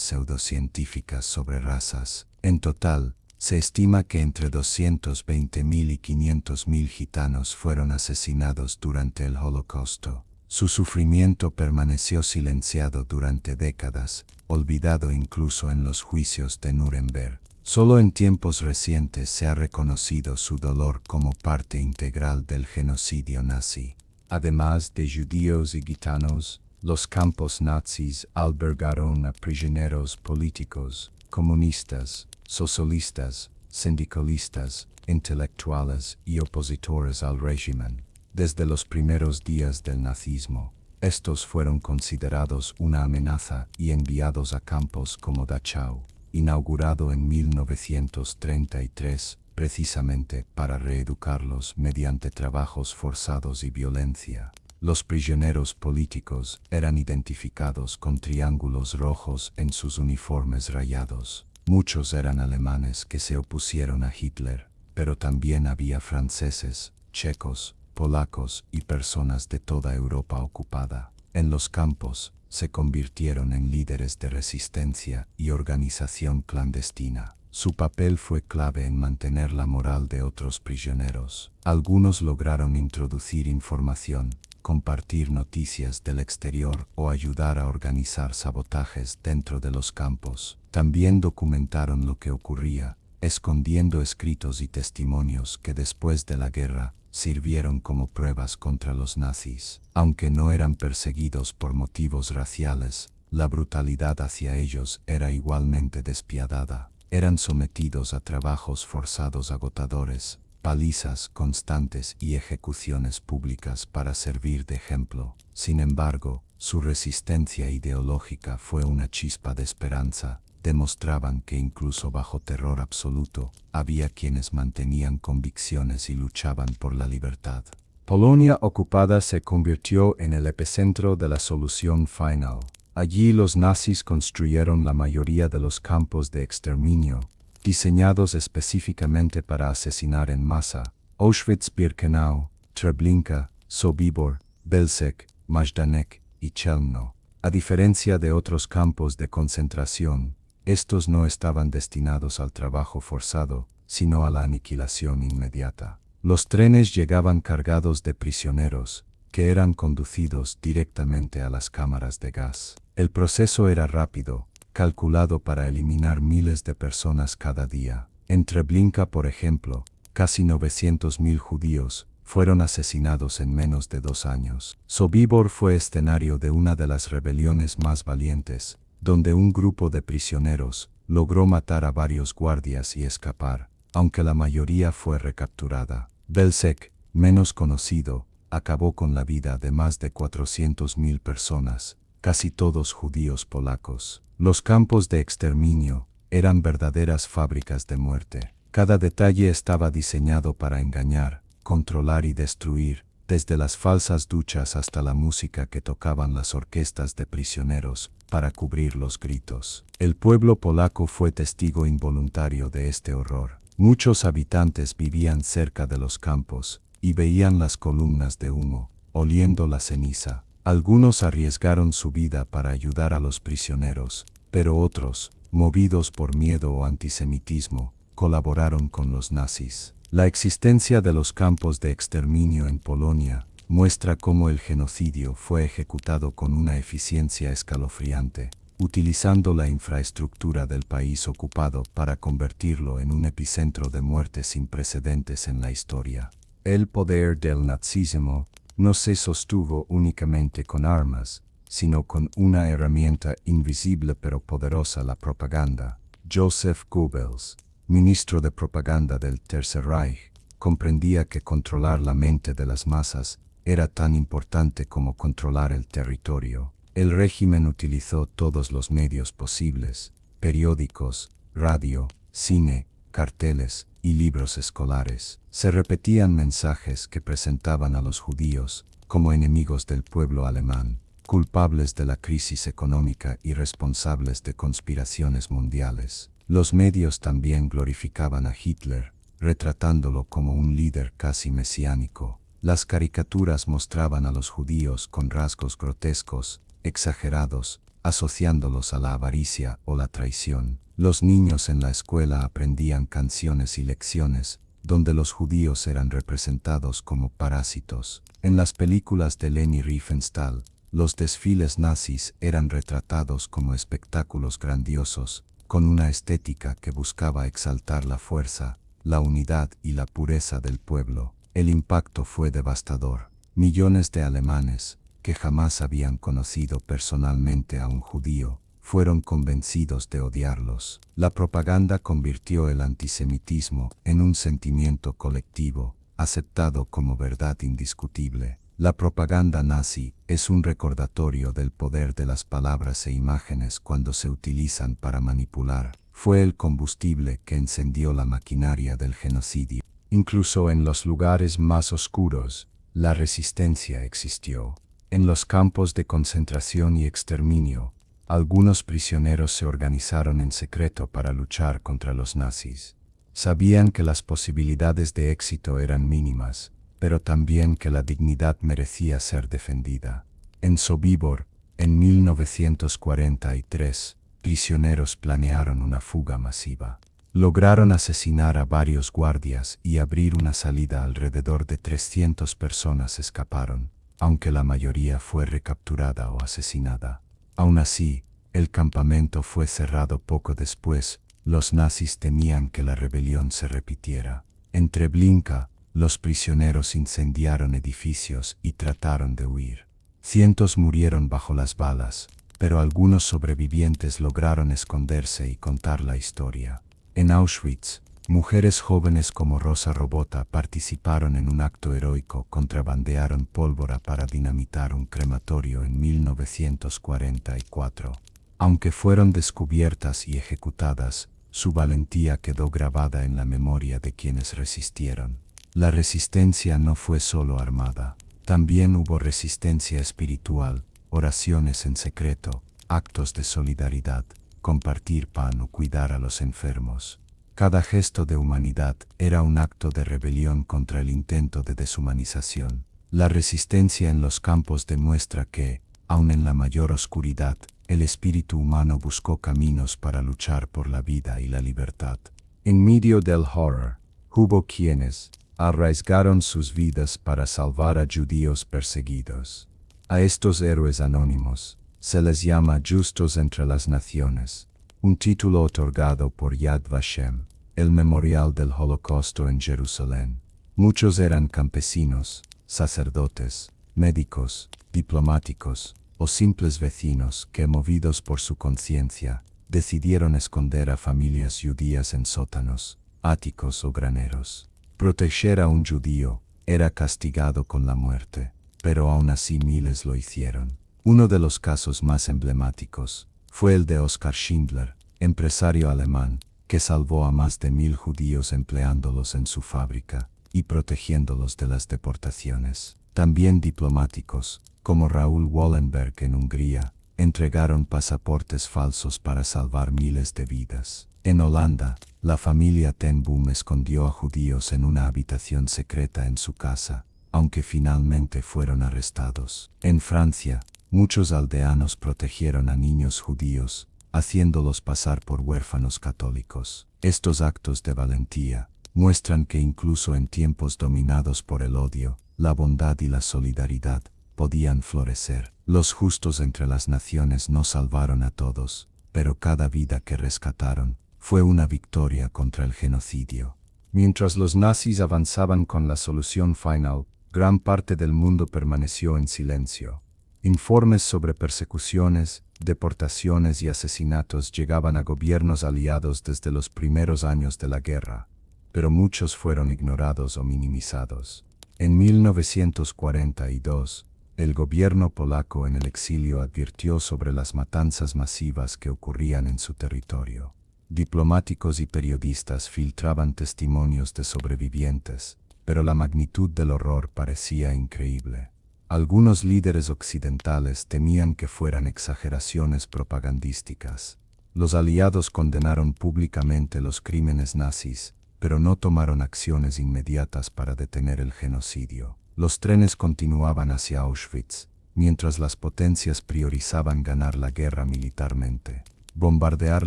pseudocientíficas sobre razas. En total, se estima que entre 220.000 y 500.000 gitanos fueron asesinados durante el Holocausto. Su sufrimiento permaneció silenciado durante décadas, olvidado incluso en los juicios de Nuremberg. Solo en tiempos recientes se ha reconocido su dolor como parte integral del genocidio nazi. Además de judíos y gitanos, los campos nazis albergaron a prisioneros políticos, comunistas, socialistas, sindicalistas, intelectuales y opositores al régimen. Desde los primeros días del nazismo, estos fueron considerados una amenaza y enviados a campos como Dachau, inaugurado en 1933, precisamente para reeducarlos mediante trabajos forzados y violencia. Los prisioneros políticos eran identificados con triángulos rojos en sus uniformes rayados. Muchos eran alemanes que se opusieron a Hitler, pero también había franceses, checos, polacos y personas de toda Europa ocupada. En los campos, se convirtieron en líderes de resistencia y organización clandestina. Su papel fue clave en mantener la moral de otros prisioneros. Algunos lograron introducir información, compartir noticias del exterior o ayudar a organizar sabotajes dentro de los campos. También documentaron lo que ocurría, escondiendo escritos y testimonios que después de la guerra sirvieron como pruebas contra los nazis. Aunque no eran perseguidos por motivos raciales, la brutalidad hacia ellos era igualmente despiadada. Eran sometidos a trabajos forzados agotadores, palizas constantes y ejecuciones públicas para servir de ejemplo. Sin embargo, su resistencia ideológica fue una chispa de esperanza. Demostraban que incluso bajo terror absoluto, había quienes mantenían convicciones y luchaban por la libertad. Polonia ocupada se convirtió en el epicentro de la solución final. Allí los nazis construyeron la mayoría de los campos de exterminio, diseñados específicamente para asesinar en masa: Auschwitz-Birkenau, Treblinka, Sobibor, Belzec, Majdanek y Chelmno. A diferencia de otros campos de concentración, estos no estaban destinados al trabajo forzado, sino a la aniquilación inmediata. Los trenes llegaban cargados de prisioneros, que eran conducidos directamente a las cámaras de gas. El proceso era rápido, calculado para eliminar miles de personas cada día. En Treblinka, por ejemplo, casi 900.000 judíos fueron asesinados en menos de 2 años. Sobibor fue escenario de una de las rebeliones más valientes, donde un grupo de prisioneros logró matar a varios guardias y escapar, aunque la mayoría fue recapturada. Belzec, menos conocido, acabó con la vida de más de 400.000 personas, casi todos judíos polacos. Los campos de exterminio eran verdaderas fábricas de muerte. Cada detalle estaba diseñado para engañar, controlar y destruir, desde las falsas duchas hasta la música que tocaban las orquestas de prisioneros para cubrir los gritos. El pueblo polaco fue testigo involuntario de este horror. Muchos habitantes vivían cerca de los campos y veían las columnas de humo, oliendo la ceniza. Algunos arriesgaron su vida para ayudar a los prisioneros, pero otros, movidos por miedo o antisemitismo, colaboraron con los nazis. La existencia de los campos de exterminio en Polonia muestra cómo el genocidio fue ejecutado con una eficiencia escalofriante, utilizando la infraestructura del país ocupado para convertirlo en un epicentro de muerte sin precedentes en la historia. El poder del nazismo no se sostuvo únicamente con armas, sino con una herramienta invisible pero poderosa: la propaganda. Joseph Goebbels, ministro de propaganda del Tercer Reich, comprendía que controlar la mente de las masas era tan importante como controlar el territorio. El régimen utilizó todos los medios posibles: periódicos, radio, cine, carteles y libros escolares. Se repetían mensajes que presentaban a los judíos como enemigos del pueblo alemán, culpables de la crisis económica y responsables de conspiraciones mundiales. Los medios también glorificaban a Hitler, retratándolo como un líder casi mesiánico. Las caricaturas mostraban a los judíos con rasgos grotescos, exagerados, asociándolos a la avaricia o la traición. Los niños en la escuela aprendían canciones y lecciones, donde los judíos eran representados como parásitos. En las películas de Leni Riefenstahl, los desfiles nazis eran retratados como espectáculos grandiosos, con una estética que buscaba exaltar la fuerza, la unidad y la pureza del pueblo. El impacto fue devastador. Millones de alemanes, que jamás habían conocido personalmente a un judío, fueron convencidos de odiarlos. La propaganda convirtió el antisemitismo en un sentimiento colectivo, aceptado como verdad indiscutible. La propaganda nazi es un recordatorio del poder de las palabras e imágenes cuando se utilizan para manipular. Fue el combustible que encendió la maquinaria del genocidio. Incluso en los lugares más oscuros, la resistencia existió. En los campos de concentración y exterminio, algunos prisioneros se organizaron en secreto para luchar contra los nazis. Sabían que las posibilidades de éxito eran mínimas, pero también que la dignidad merecía ser defendida. En Sobibor, en 1943, prisioneros planearon una fuga masiva. Lograron asesinar a varios guardias y abrir una salida. Alrededor de 300 personas escaparon, aunque la mayoría fue recapturada o asesinada. Aún así, el campamento fue cerrado poco después. Los nazis temían que la rebelión se repitiera. En Treblinka, los prisioneros incendiaron edificios y trataron de huir. Cientos murieron bajo las balas, pero algunos sobrevivientes lograron esconderse y contar la historia. En Auschwitz, mujeres jóvenes como Rosa Robota participaron en un acto heroico. Contrabandearon pólvora para dinamitar un crematorio en 1944. Aunque fueron descubiertas y ejecutadas, su valentía quedó grabada en la memoria de quienes resistieron. La resistencia no fue solo armada, también hubo resistencia espiritual, oraciones en secreto, actos de solidaridad, compartir pan o cuidar a los enfermos. Cada gesto de humanidad era un acto de rebelión contra el intento de deshumanización. La resistencia en los campos demuestra que, aun en la mayor oscuridad, el espíritu humano buscó caminos para luchar por la vida y la libertad. En medio del horror, hubo quienes arriesgaron sus vidas para salvar a judíos perseguidos. A estos héroes anónimos se les llama justos entre las naciones, un título otorgado por Yad Vashem, el memorial del Holocausto en Jerusalén. Muchos eran campesinos, sacerdotes, médicos, diplomáticos o simples vecinos que, movidos por su conciencia, decidieron esconder a familias judías en sótanos, áticos o graneros. Proteger a un judío era castigado con la muerte, pero aún así miles lo hicieron. Uno de los casos más emblemáticos fue el de Oskar Schindler, empresario alemán, que salvó a más de 1000 judíos empleándolos en su fábrica y protegiéndolos de las deportaciones. También diplomáticos, como Raoul Wallenberg en Hungría, entregaron pasaportes falsos para salvar miles de vidas. En Holanda, la familia Ten Boom escondió a judíos en una habitación secreta en su casa, aunque finalmente fueron arrestados. En Francia, muchos aldeanos protegieron a niños judíos, haciéndolos pasar por huérfanos católicos. Estos actos de valentía muestran que incluso en tiempos dominados por el odio, la bondad y la solidaridad podían florecer. Los justos entre las naciones no salvaron a todos, pero cada vida que rescataron fue una victoria contra el genocidio. Mientras los nazis avanzaban con la solución final, gran parte del mundo permaneció en silencio. Informes sobre persecuciones, deportaciones y asesinatos llegaban a gobiernos aliados desde los primeros años de la guerra, pero muchos fueron ignorados o minimizados. En 1942, el gobierno polaco en el exilio advirtió sobre las matanzas masivas que ocurrían en su territorio. Diplomáticos y periodistas filtraban testimonios de sobrevivientes, pero la magnitud del horror parecía increíble. Algunos líderes occidentales temían que fueran exageraciones propagandísticas. Los aliados condenaron públicamente los crímenes nazis, pero no tomaron acciones inmediatas para detener el genocidio. Los trenes continuaban hacia Auschwitz, mientras las potencias priorizaban ganar la guerra militarmente. Bombardear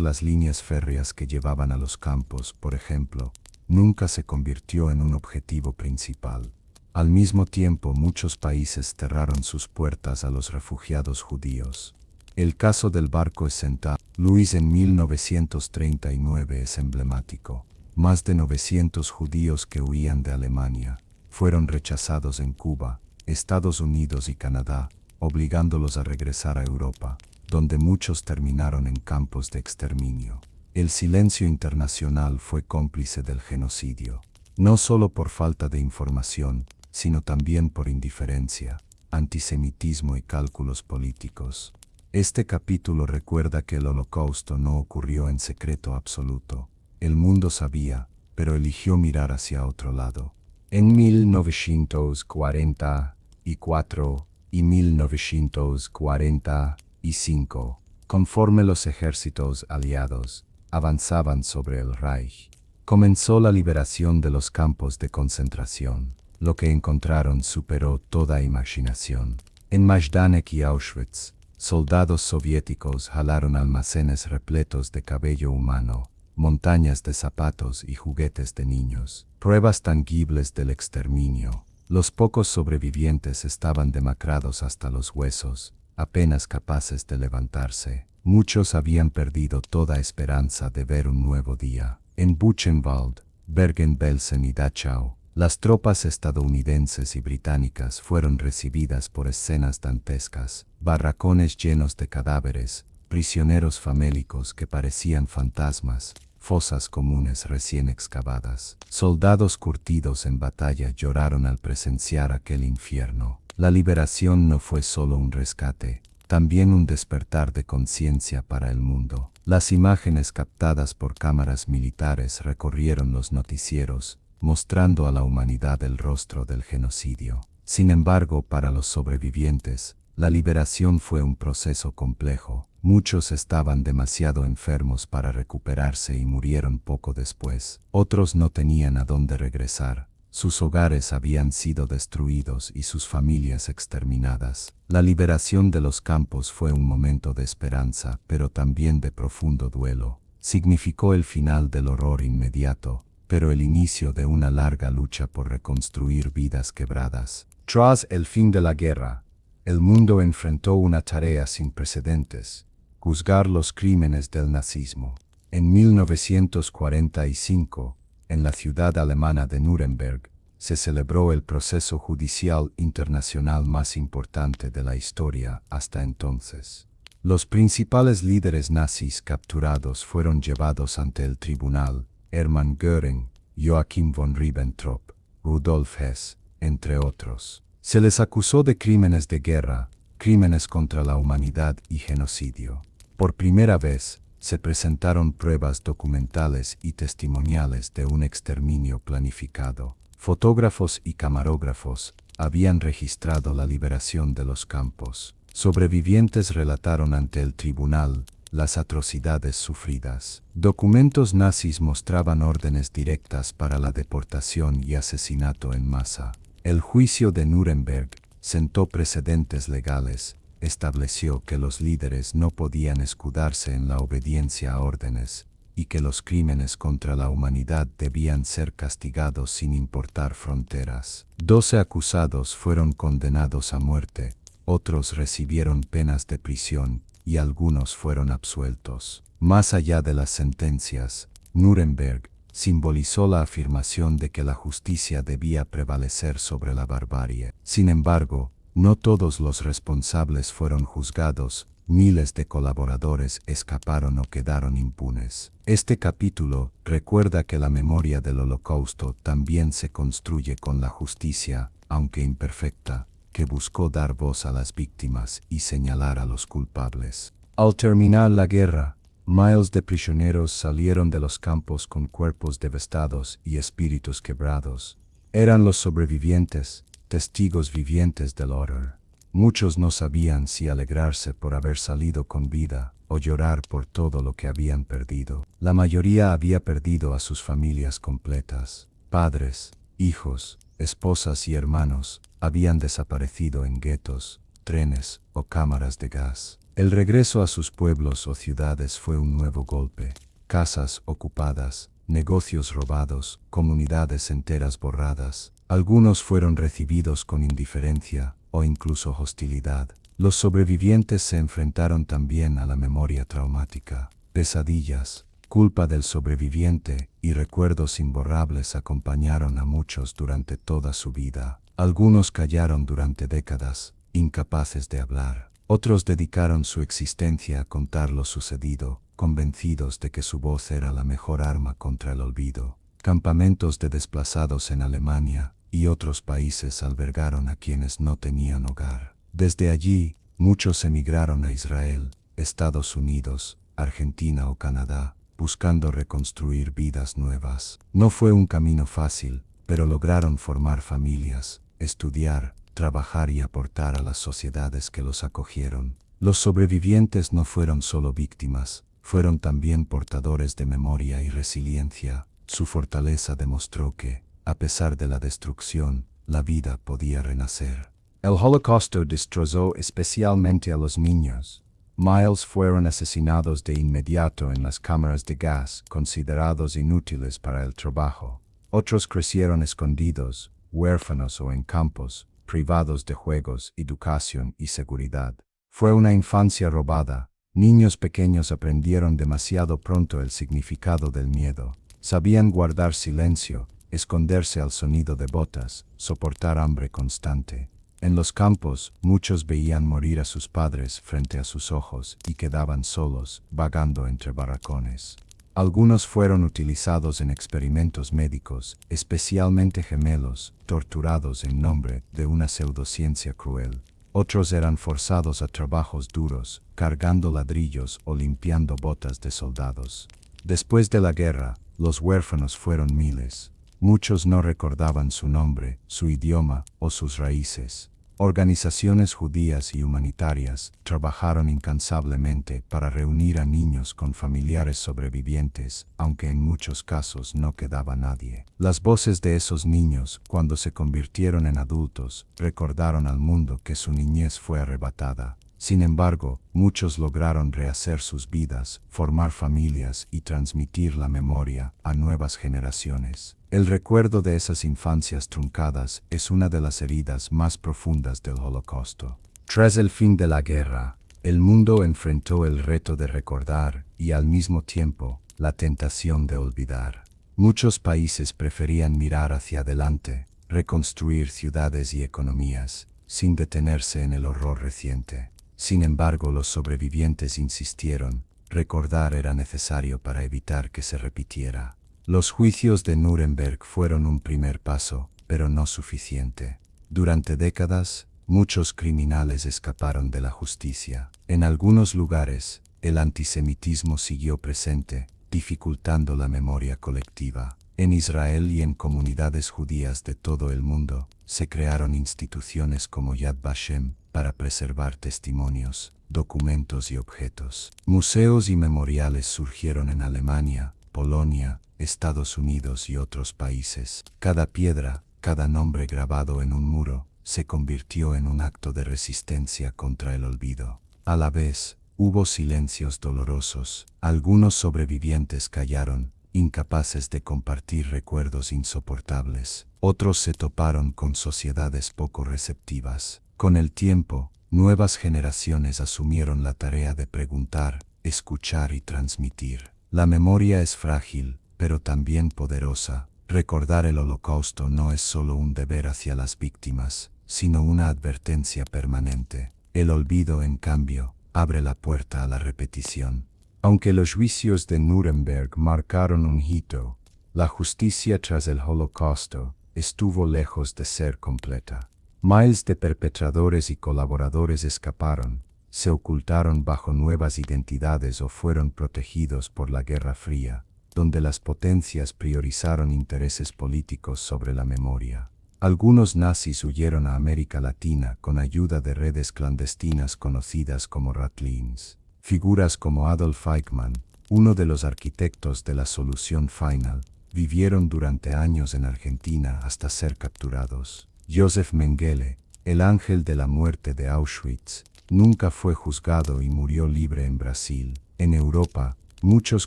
las líneas férreas que llevaban a los campos, por ejemplo, nunca se convirtió en un objetivo principal. Al mismo tiempo, muchos países cerraron sus puertas a los refugiados judíos. El caso del barco St. Louis en 1939 es emblemático. Más de 900 judíos que huían de Alemania fueron rechazados en Cuba, Estados Unidos y Canadá, obligándolos a regresar a Europa, donde muchos terminaron en campos de exterminio. El silencio internacional fue cómplice del genocidio, no solo por falta de información, sino también por indiferencia, antisemitismo y cálculos políticos. Este capítulo recuerda que el Holocausto no ocurrió en secreto absoluto. El mundo sabía, pero eligió mirar hacia otro lado. En 1944 y 1945, conforme los ejércitos aliados avanzaban sobre el Reich, comenzó la liberación de los campos de concentración. Lo que encontraron superó toda imaginación. En Majdanek y Auschwitz, soldados soviéticos jalaron almacenes repletos de cabello humano, montañas de zapatos y juguetes de niños. Pruebas tangibles del exterminio. Los pocos sobrevivientes estaban demacrados hasta los huesos, apenas capaces de levantarse. Muchos habían perdido toda esperanza de ver un nuevo día. En Buchenwald, Bergen-Belsen y Dachau, las tropas estadounidenses y británicas fueron recibidas por escenas dantescas, barracones llenos de cadáveres, prisioneros famélicos que parecían fantasmas, fosas comunes recién excavadas. Soldados curtidos en batalla lloraron al presenciar aquel infierno. La liberación no fue solo un rescate, también un despertar de conciencia para el mundo. Las imágenes captadas por cámaras militares recorrieron los noticieros, mostrando a la humanidad el rostro del genocidio. Sin embargo, para los sobrevivientes, la liberación fue un proceso complejo. Muchos estaban demasiado enfermos para recuperarse y murieron poco después. Otros no tenían a dónde regresar. Sus hogares habían sido destruidos y sus familias exterminadas. La liberación de los campos fue un momento de esperanza, pero también de profundo duelo. Significó el final del horror inmediato, pero el inicio de una larga lucha por reconstruir vidas quebradas. Tras el fin de la guerra, el mundo enfrentó una tarea sin precedentes: juzgar los crímenes del nazismo. En 1945, en la ciudad alemana de Nuremberg, se celebró el proceso judicial internacional más importante de la historia hasta entonces. Los principales líderes nazis capturados fueron llevados ante el tribunal: Hermann Göring, Joachim von Ribbentrop, Rudolf Hess, entre otros. Se les acusó de crímenes de guerra, crímenes contra la humanidad y genocidio. Por primera vez, se presentaron pruebas documentales y testimoniales de un exterminio planificado. Fotógrafos y camarógrafos habían registrado la liberación de los campos. Sobrevivientes relataron ante el tribunal las atrocidades sufridas. Documentos nazis mostraban órdenes directas para la deportación y asesinato en masa. El juicio de Nuremberg sentó precedentes legales. Estableció que los líderes no podían escudarse en la obediencia a órdenes y que los crímenes contra la humanidad debían ser castigados sin importar fronteras. 12 acusados fueron condenados a muerte, otros recibieron penas de prisión y algunos fueron absueltos. Más allá de las sentencias, Nuremberg simbolizó la afirmación de que la justicia debía prevalecer sobre la barbarie. Sin embargo, no todos los responsables fueron juzgados. Miles de colaboradores escaparon o quedaron impunes. Este capítulo recuerda que la memoria del Holocausto también se construye con la justicia, aunque imperfecta, que buscó dar voz a las víctimas y señalar a los culpables. Al terminar la guerra, miles de prisioneros salieron de los campos con cuerpos devastados y espíritus quebrados. Eran los sobrevivientes, testigos vivientes del horror. Muchos no sabían si alegrarse por haber salido con vida o llorar por todo lo que habían perdido. La mayoría había perdido a sus familias completas. Padres, hijos, esposas y hermanos habían desaparecido en guetos, trenes o cámaras de gas. El regreso a sus pueblos o ciudades fue un nuevo golpe. Casas ocupadas, negocios robados, comunidades enteras borradas. Algunos fueron recibidos con indiferencia o incluso hostilidad. Los sobrevivientes se enfrentaron también a la memoria traumática. Pesadillas, culpa del sobreviviente y recuerdos imborrables acompañaron a muchos durante toda su vida. Algunos callaron durante décadas, incapaces de hablar. Otros dedicaron su existencia a contar lo sucedido, convencidos de que su voz era la mejor arma contra el olvido. Campamentos de desplazados en Alemania y otros países albergaron a quienes no tenían hogar. Desde allí, muchos emigraron a Israel, Estados Unidos, Argentina o Canadá, buscando reconstruir vidas nuevas. No fue un camino fácil, pero lograron formar familias, estudiar, trabajar y aportar a las sociedades que los acogieron. Los sobrevivientes no fueron solo víctimas, fueron también portadores de memoria y resiliencia. Su fortaleza demostró que, a pesar de la destrucción, la vida podía renacer. El Holocausto destrozó especialmente a los niños. Miles fueron asesinados de inmediato en las cámaras de gas, considerados inútiles para el trabajo. Otros crecieron escondidos, huérfanos o en campos, privados de juegos, educación y seguridad. Fue una infancia robada. Niños pequeños aprendieron demasiado pronto el significado del miedo. Sabían guardar silencio, esconderse al sonido de botas, soportar hambre constante. En los campos, muchos veían morir a sus padres frente a sus ojos y quedaban solos, vagando entre barracones. Algunos fueron utilizados en experimentos médicos, especialmente gemelos, torturados en nombre de una pseudociencia cruel. Otros eran forzados a trabajos duros, cargando ladrillos o limpiando botas de soldados. Después de la guerra, los huérfanos fueron miles. Muchos no recordaban su nombre, su idioma o sus raíces. Organizaciones judías y humanitarias trabajaron incansablemente para reunir a niños con familiares sobrevivientes, aunque en muchos casos no quedaba nadie. Las voces de esos niños, cuando se convirtieron en adultos, recordaron al mundo que su niñez fue arrebatada. Sin embargo, muchos lograron rehacer sus vidas, formar familias y transmitir la memoria a nuevas generaciones. El recuerdo de esas infancias truncadas es una de las heridas más profundas del Holocausto. Tras el fin de la guerra, el mundo enfrentó el reto de recordar y al mismo tiempo la tentación de olvidar. Muchos países preferían mirar hacia adelante, reconstruir ciudades y economías, sin detenerse en el horror reciente. Sin embargo, los sobrevivientes insistieron, recordar era necesario para evitar que se repitiera. Los juicios de Nuremberg fueron un primer paso, pero no suficiente. Durante décadas, muchos criminales escaparon de la justicia. En algunos lugares, el antisemitismo siguió presente, dificultando la memoria colectiva. En Israel y en comunidades judías de todo el mundo, se crearon instituciones como Yad Vashem para preservar testimonios, documentos y objetos. Museos y memoriales surgieron en Alemania, Polonia, Estados Unidos y otros países. Cada piedra, cada nombre grabado en un muro, se convirtió en un acto de resistencia contra el olvido. A la vez, hubo silencios dolorosos. Algunos sobrevivientes callaron, incapaces de compartir recuerdos insoportables. Otros se toparon con sociedades poco receptivas. Con el tiempo, nuevas generaciones asumieron la tarea de preguntar, escuchar y transmitir. La memoria es frágil, pero también poderosa. Recordar el Holocausto no es solo un deber hacia las víctimas, sino una advertencia permanente. El olvido, en cambio, abre la puerta a la repetición. Aunque los juicios de Nuremberg marcaron un hito, la justicia tras el Holocausto estuvo lejos de ser completa. Miles de perpetradores y colaboradores escaparon, se ocultaron bajo nuevas identidades o fueron protegidos por la Guerra Fría, donde las potencias priorizaron intereses políticos sobre la memoria. Algunos nazis huyeron a América Latina con ayuda de redes clandestinas conocidas como Ratlins. Figuras como Adolf Eichmann, uno de los arquitectos de la solución final, vivieron durante años en Argentina hasta ser capturados. Josef Mengele, el ángel de la muerte de Auschwitz, nunca fue juzgado y murió libre en Brasil. En Europa, muchos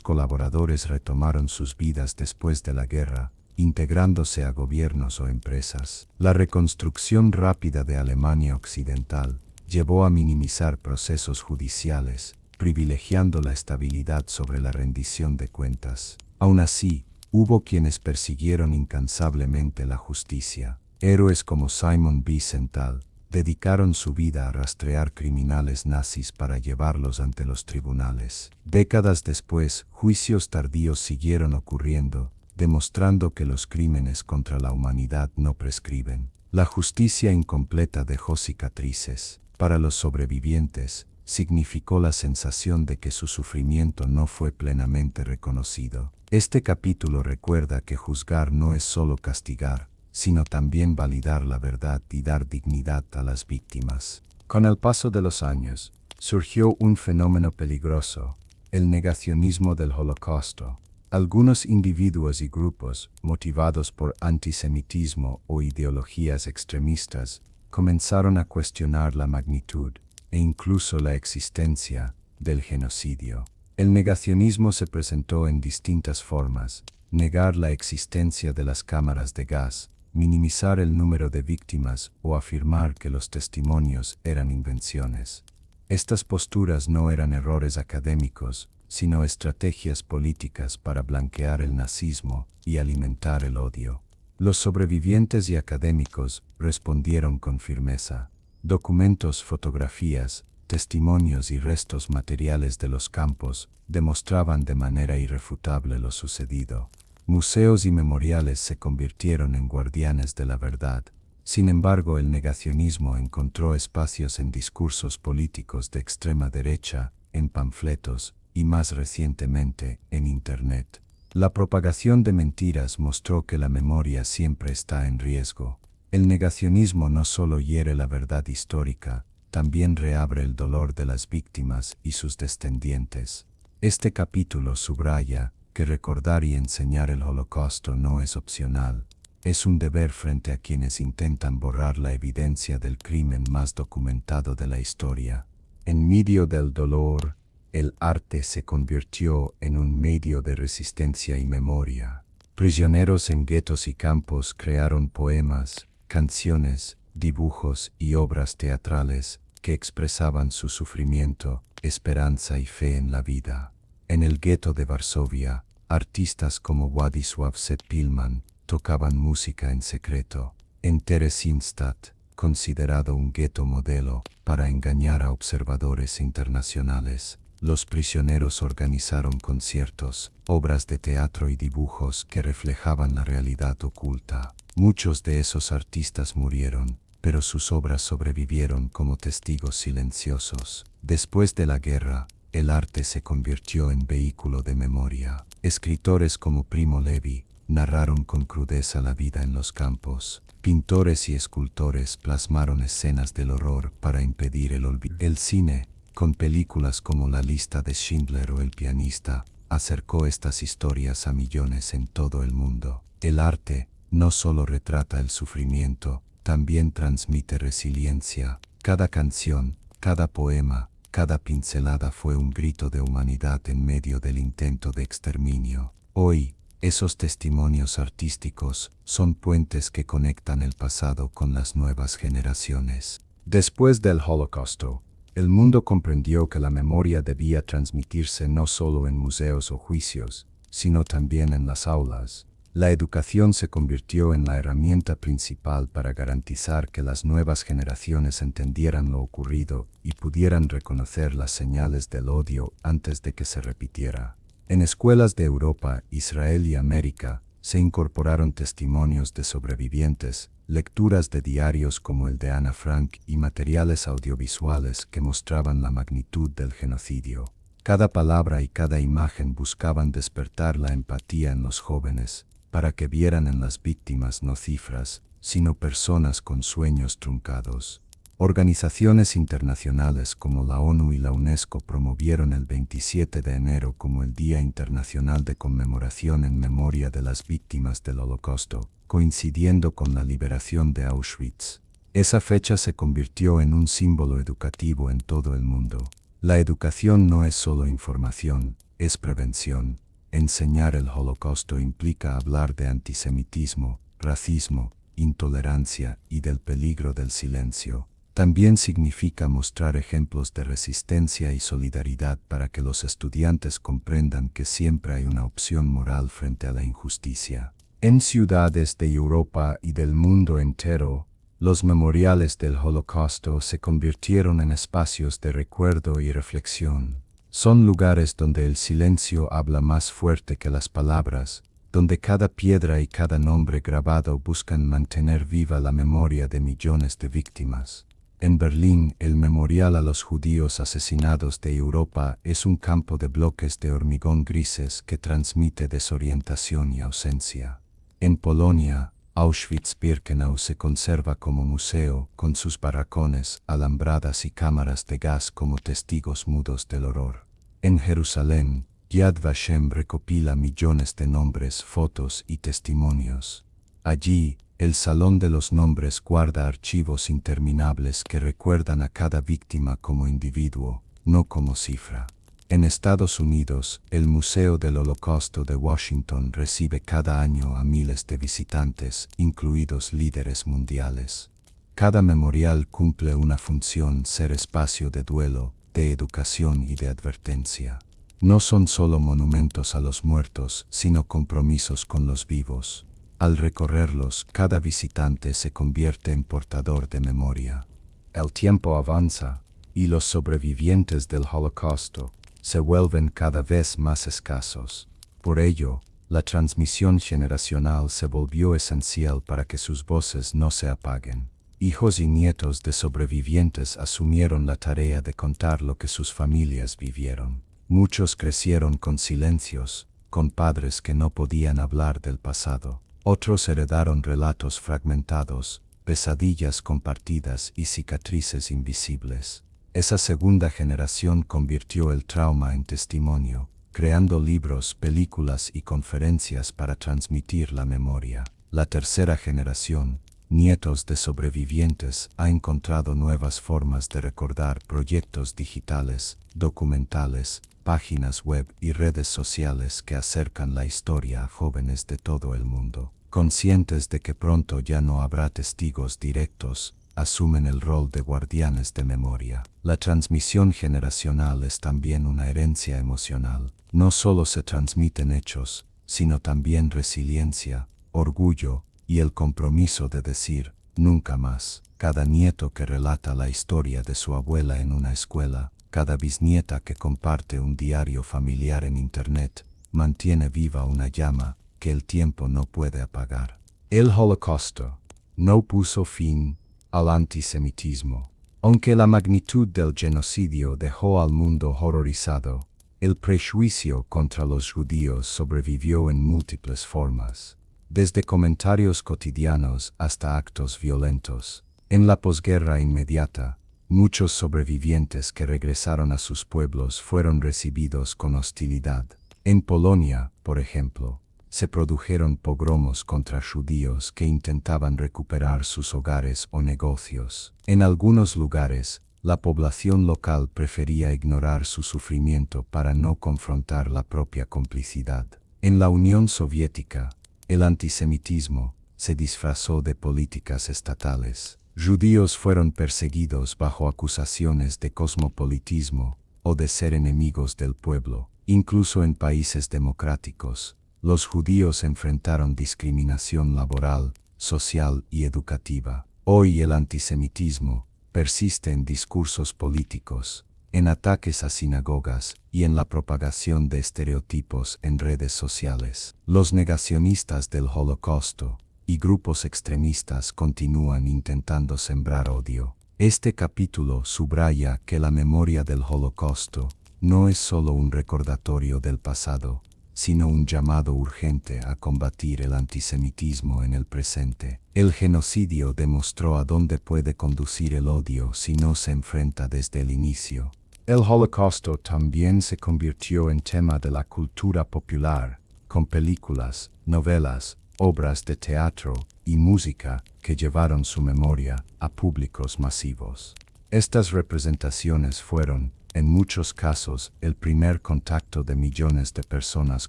colaboradores retomaron sus vidas después de la guerra, integrándose a gobiernos o empresas. La reconstrucción rápida de Alemania Occidental llevó a minimizar procesos judiciales, privilegiando la estabilidad sobre la rendición de cuentas. Aún así, hubo quienes persiguieron incansablemente la justicia. Héroes como Simon Wiesenthal dedicaron su vida a rastrear criminales nazis para llevarlos ante los tribunales. Décadas después, juicios tardíos siguieron ocurriendo, demostrando que los crímenes contra la humanidad no prescriben. La justicia incompleta dejó cicatrices. Para los sobrevivientes, significó la sensación de que su sufrimiento no fue plenamente reconocido. Este capítulo recuerda que juzgar no es solo castigar, sino también validar la verdad y dar dignidad a las víctimas. Con el paso de los años, surgió un fenómeno peligroso, el negacionismo del Holocausto. Algunos individuos y grupos, motivados por antisemitismo o ideologías extremistas, comenzaron a cuestionar la magnitud e incluso la existencia del genocidio. El negacionismo se presentó en distintas formas: negar la existencia de las cámaras de gas, minimizar el número de víctimas o afirmar que los testimonios eran invenciones. Estas posturas no eran errores académicos, sino estrategias políticas para blanquear el nazismo y alimentar el odio. Los sobrevivientes y académicos respondieron con firmeza. Documentos, fotografías, testimonios y restos materiales de los campos demostraban de manera irrefutable lo sucedido. Museos y memoriales se convirtieron en guardianes de la verdad. Sin embargo, el negacionismo encontró espacios en discursos políticos de extrema derecha, en panfletos y más recientemente en Internet. La propagación de mentiras mostró que la memoria siempre está en riesgo. El negacionismo no solo hiere la verdad histórica, también reabre el dolor de las víctimas y sus descendientes. Este capítulo subraya que recordar y enseñar el Holocausto no es opcional, es un deber frente a quienes intentan borrar la evidencia del crimen más documentado de la historia. En medio del dolor, el arte se convirtió en un medio de resistencia y memoria. Prisioneros en guetos y campos crearon poemas, canciones, dibujos y obras teatrales que expresaban su sufrimiento, esperanza y fe en la vida. En el gueto de Varsovia, artistas como Władysław Sepilman tocaban música en secreto. En Theresienstadt, considerado un gueto modelo para engañar a observadores internacionales, los prisioneros organizaron conciertos, obras de teatro y dibujos que reflejaban la realidad oculta. Muchos de esos artistas murieron, pero sus obras sobrevivieron como testigos silenciosos. Después de la guerra, el arte se convirtió en vehículo de memoria. Escritores como Primo Levi narraron con crudeza la vida en los campos. Pintores y escultores plasmaron escenas del horror para impedir el olvido. El cine, con películas como La lista de Schindler o El pianista, acercó estas historias a millones en todo el mundo. El arte no solo retrata el sufrimiento, también transmite resiliencia. Cada canción, cada poema, cada pincelada fue un grito de humanidad en medio del intento de exterminio. Hoy, esos testimonios artísticos son puentes que conectan el pasado con las nuevas generaciones. Después del Holocausto, el mundo comprendió que la memoria debía transmitirse no solo en museos o juicios, sino también en las aulas. La educación se convirtió en la herramienta principal para garantizar que las nuevas generaciones entendieran lo ocurrido y pudieran reconocer las señales del odio antes de que se repitiera. En escuelas de Europa, Israel y América, se incorporaron testimonios de sobrevivientes, lecturas de diarios como el de Ana Frank y materiales audiovisuales que mostraban la magnitud del genocidio. Cada palabra y cada imagen buscaban despertar la empatía en los jóvenes, para que vieran en las víctimas no cifras, sino personas con sueños truncados. Organizaciones internacionales como la ONU y la UNESCO promovieron el 27 de enero como el Día Internacional de Conmemoración en memoria de las víctimas del Holocausto, coincidiendo con la liberación de Auschwitz. Esa fecha se convirtió en un símbolo educativo en todo el mundo. La educación no es solo información, es prevención. Enseñar el Holocausto implica hablar de antisemitismo, racismo, intolerancia y del peligro del silencio. También significa mostrar ejemplos de resistencia y solidaridad para que los estudiantes comprendan que siempre hay una opción moral frente a la injusticia. En ciudades de Europa y del mundo entero, los memoriales del Holocausto se convirtieron en espacios de recuerdo y reflexión. Son lugares donde el silencio habla más fuerte que las palabras, donde cada piedra y cada nombre grabado buscan mantener viva la memoria de millones de víctimas. En Berlín, el memorial a los judíos asesinados de Europa es un campo de bloques de hormigón grises que transmite desorientación y ausencia. En Polonia, Auschwitz-Birkenau se conserva como museo, con sus barracones, alambradas y cámaras de gas como testigos mudos del horror. En Jerusalén, Yad Vashem recopila millones de nombres, fotos y testimonios. Allí, El Salón de los Nombres guarda archivos interminables que recuerdan a cada víctima como individuo, no como cifra. En Estados Unidos, el Museo del Holocausto de Washington recibe cada año a miles de visitantes, incluidos líderes mundiales. Cada memorial cumple una función: ser espacio de duelo, de educación y de advertencia. No son solo monumentos a los muertos, sino compromisos con los vivos. Al recorrerlos, cada visitante se convierte en portador de memoria. El tiempo avanza, y los sobrevivientes del Holocausto se vuelven cada vez más escasos. Por ello, la transmisión generacional se volvió esencial para que sus voces no se apaguen. Hijos y nietos de sobrevivientes asumieron la tarea de contar lo que sus familias vivieron. Muchos crecieron con silencios, con padres que no podían hablar del pasado. Otros heredaron relatos fragmentados, pesadillas compartidas y cicatrices invisibles. Esa segunda generación convirtió el trauma en testimonio, creando libros, películas y conferencias para transmitir la memoria. La tercera generación, nietos de sobrevivientes, ha encontrado nuevas formas de recordar: proyectos digitales, documentales, páginas web y redes sociales que acercan la historia a jóvenes de todo el mundo. Conscientes de que pronto ya no habrá testigos directos, asumen el rol de guardianes de memoria. La transmisión generacional es también una herencia emocional. No solo se transmiten hechos, sino también resiliencia, orgullo y el compromiso de decir nunca más. Cada nieto que relata la historia de su abuela en una escuela, cada bisnieta que comparte un diario familiar en Internet, mantiene viva una llama que el tiempo no puede apagar. El Holocausto no puso fin al antisemitismo. Aunque la magnitud del genocidio dejó al mundo horrorizado, el prejuicio contra los judíos sobrevivió en múltiples formas, desde comentarios cotidianos hasta actos violentos. En la posguerra inmediata, muchos sobrevivientes que regresaron a sus pueblos fueron recibidos con hostilidad. En Polonia, por ejemplo, se produjeron pogromos contra judíos que intentaban recuperar sus hogares o negocios. En algunos lugares, la población local prefería ignorar su sufrimiento para no confrontar la propia complicidad. En la Unión Soviética, el antisemitismo se disfrazó de políticas estatales. Judíos fueron perseguidos bajo acusaciones de cosmopolitismo o de ser enemigos del pueblo. Incluso en países democráticos, los judíos enfrentaron discriminación laboral, social y educativa. Hoy el antisemitismo persiste en discursos políticos, en ataques a sinagogas y en la propagación de estereotipos en redes sociales. Los negacionistas del Holocausto y grupos extremistas continúan intentando sembrar odio. Este capítulo subraya que la memoria del Holocausto no es solo un recordatorio del pasado, sino un llamado urgente a combatir el antisemitismo en el presente. El genocidio demostró a dónde puede conducir el odio si no se enfrenta desde el inicio. El Holocausto también se convirtió en tema de la cultura popular, con películas, novelas, obras de teatro y música que llevaron su memoria a públicos masivos. Estas representaciones fueron, en muchos casos, el primer contacto de millones de personas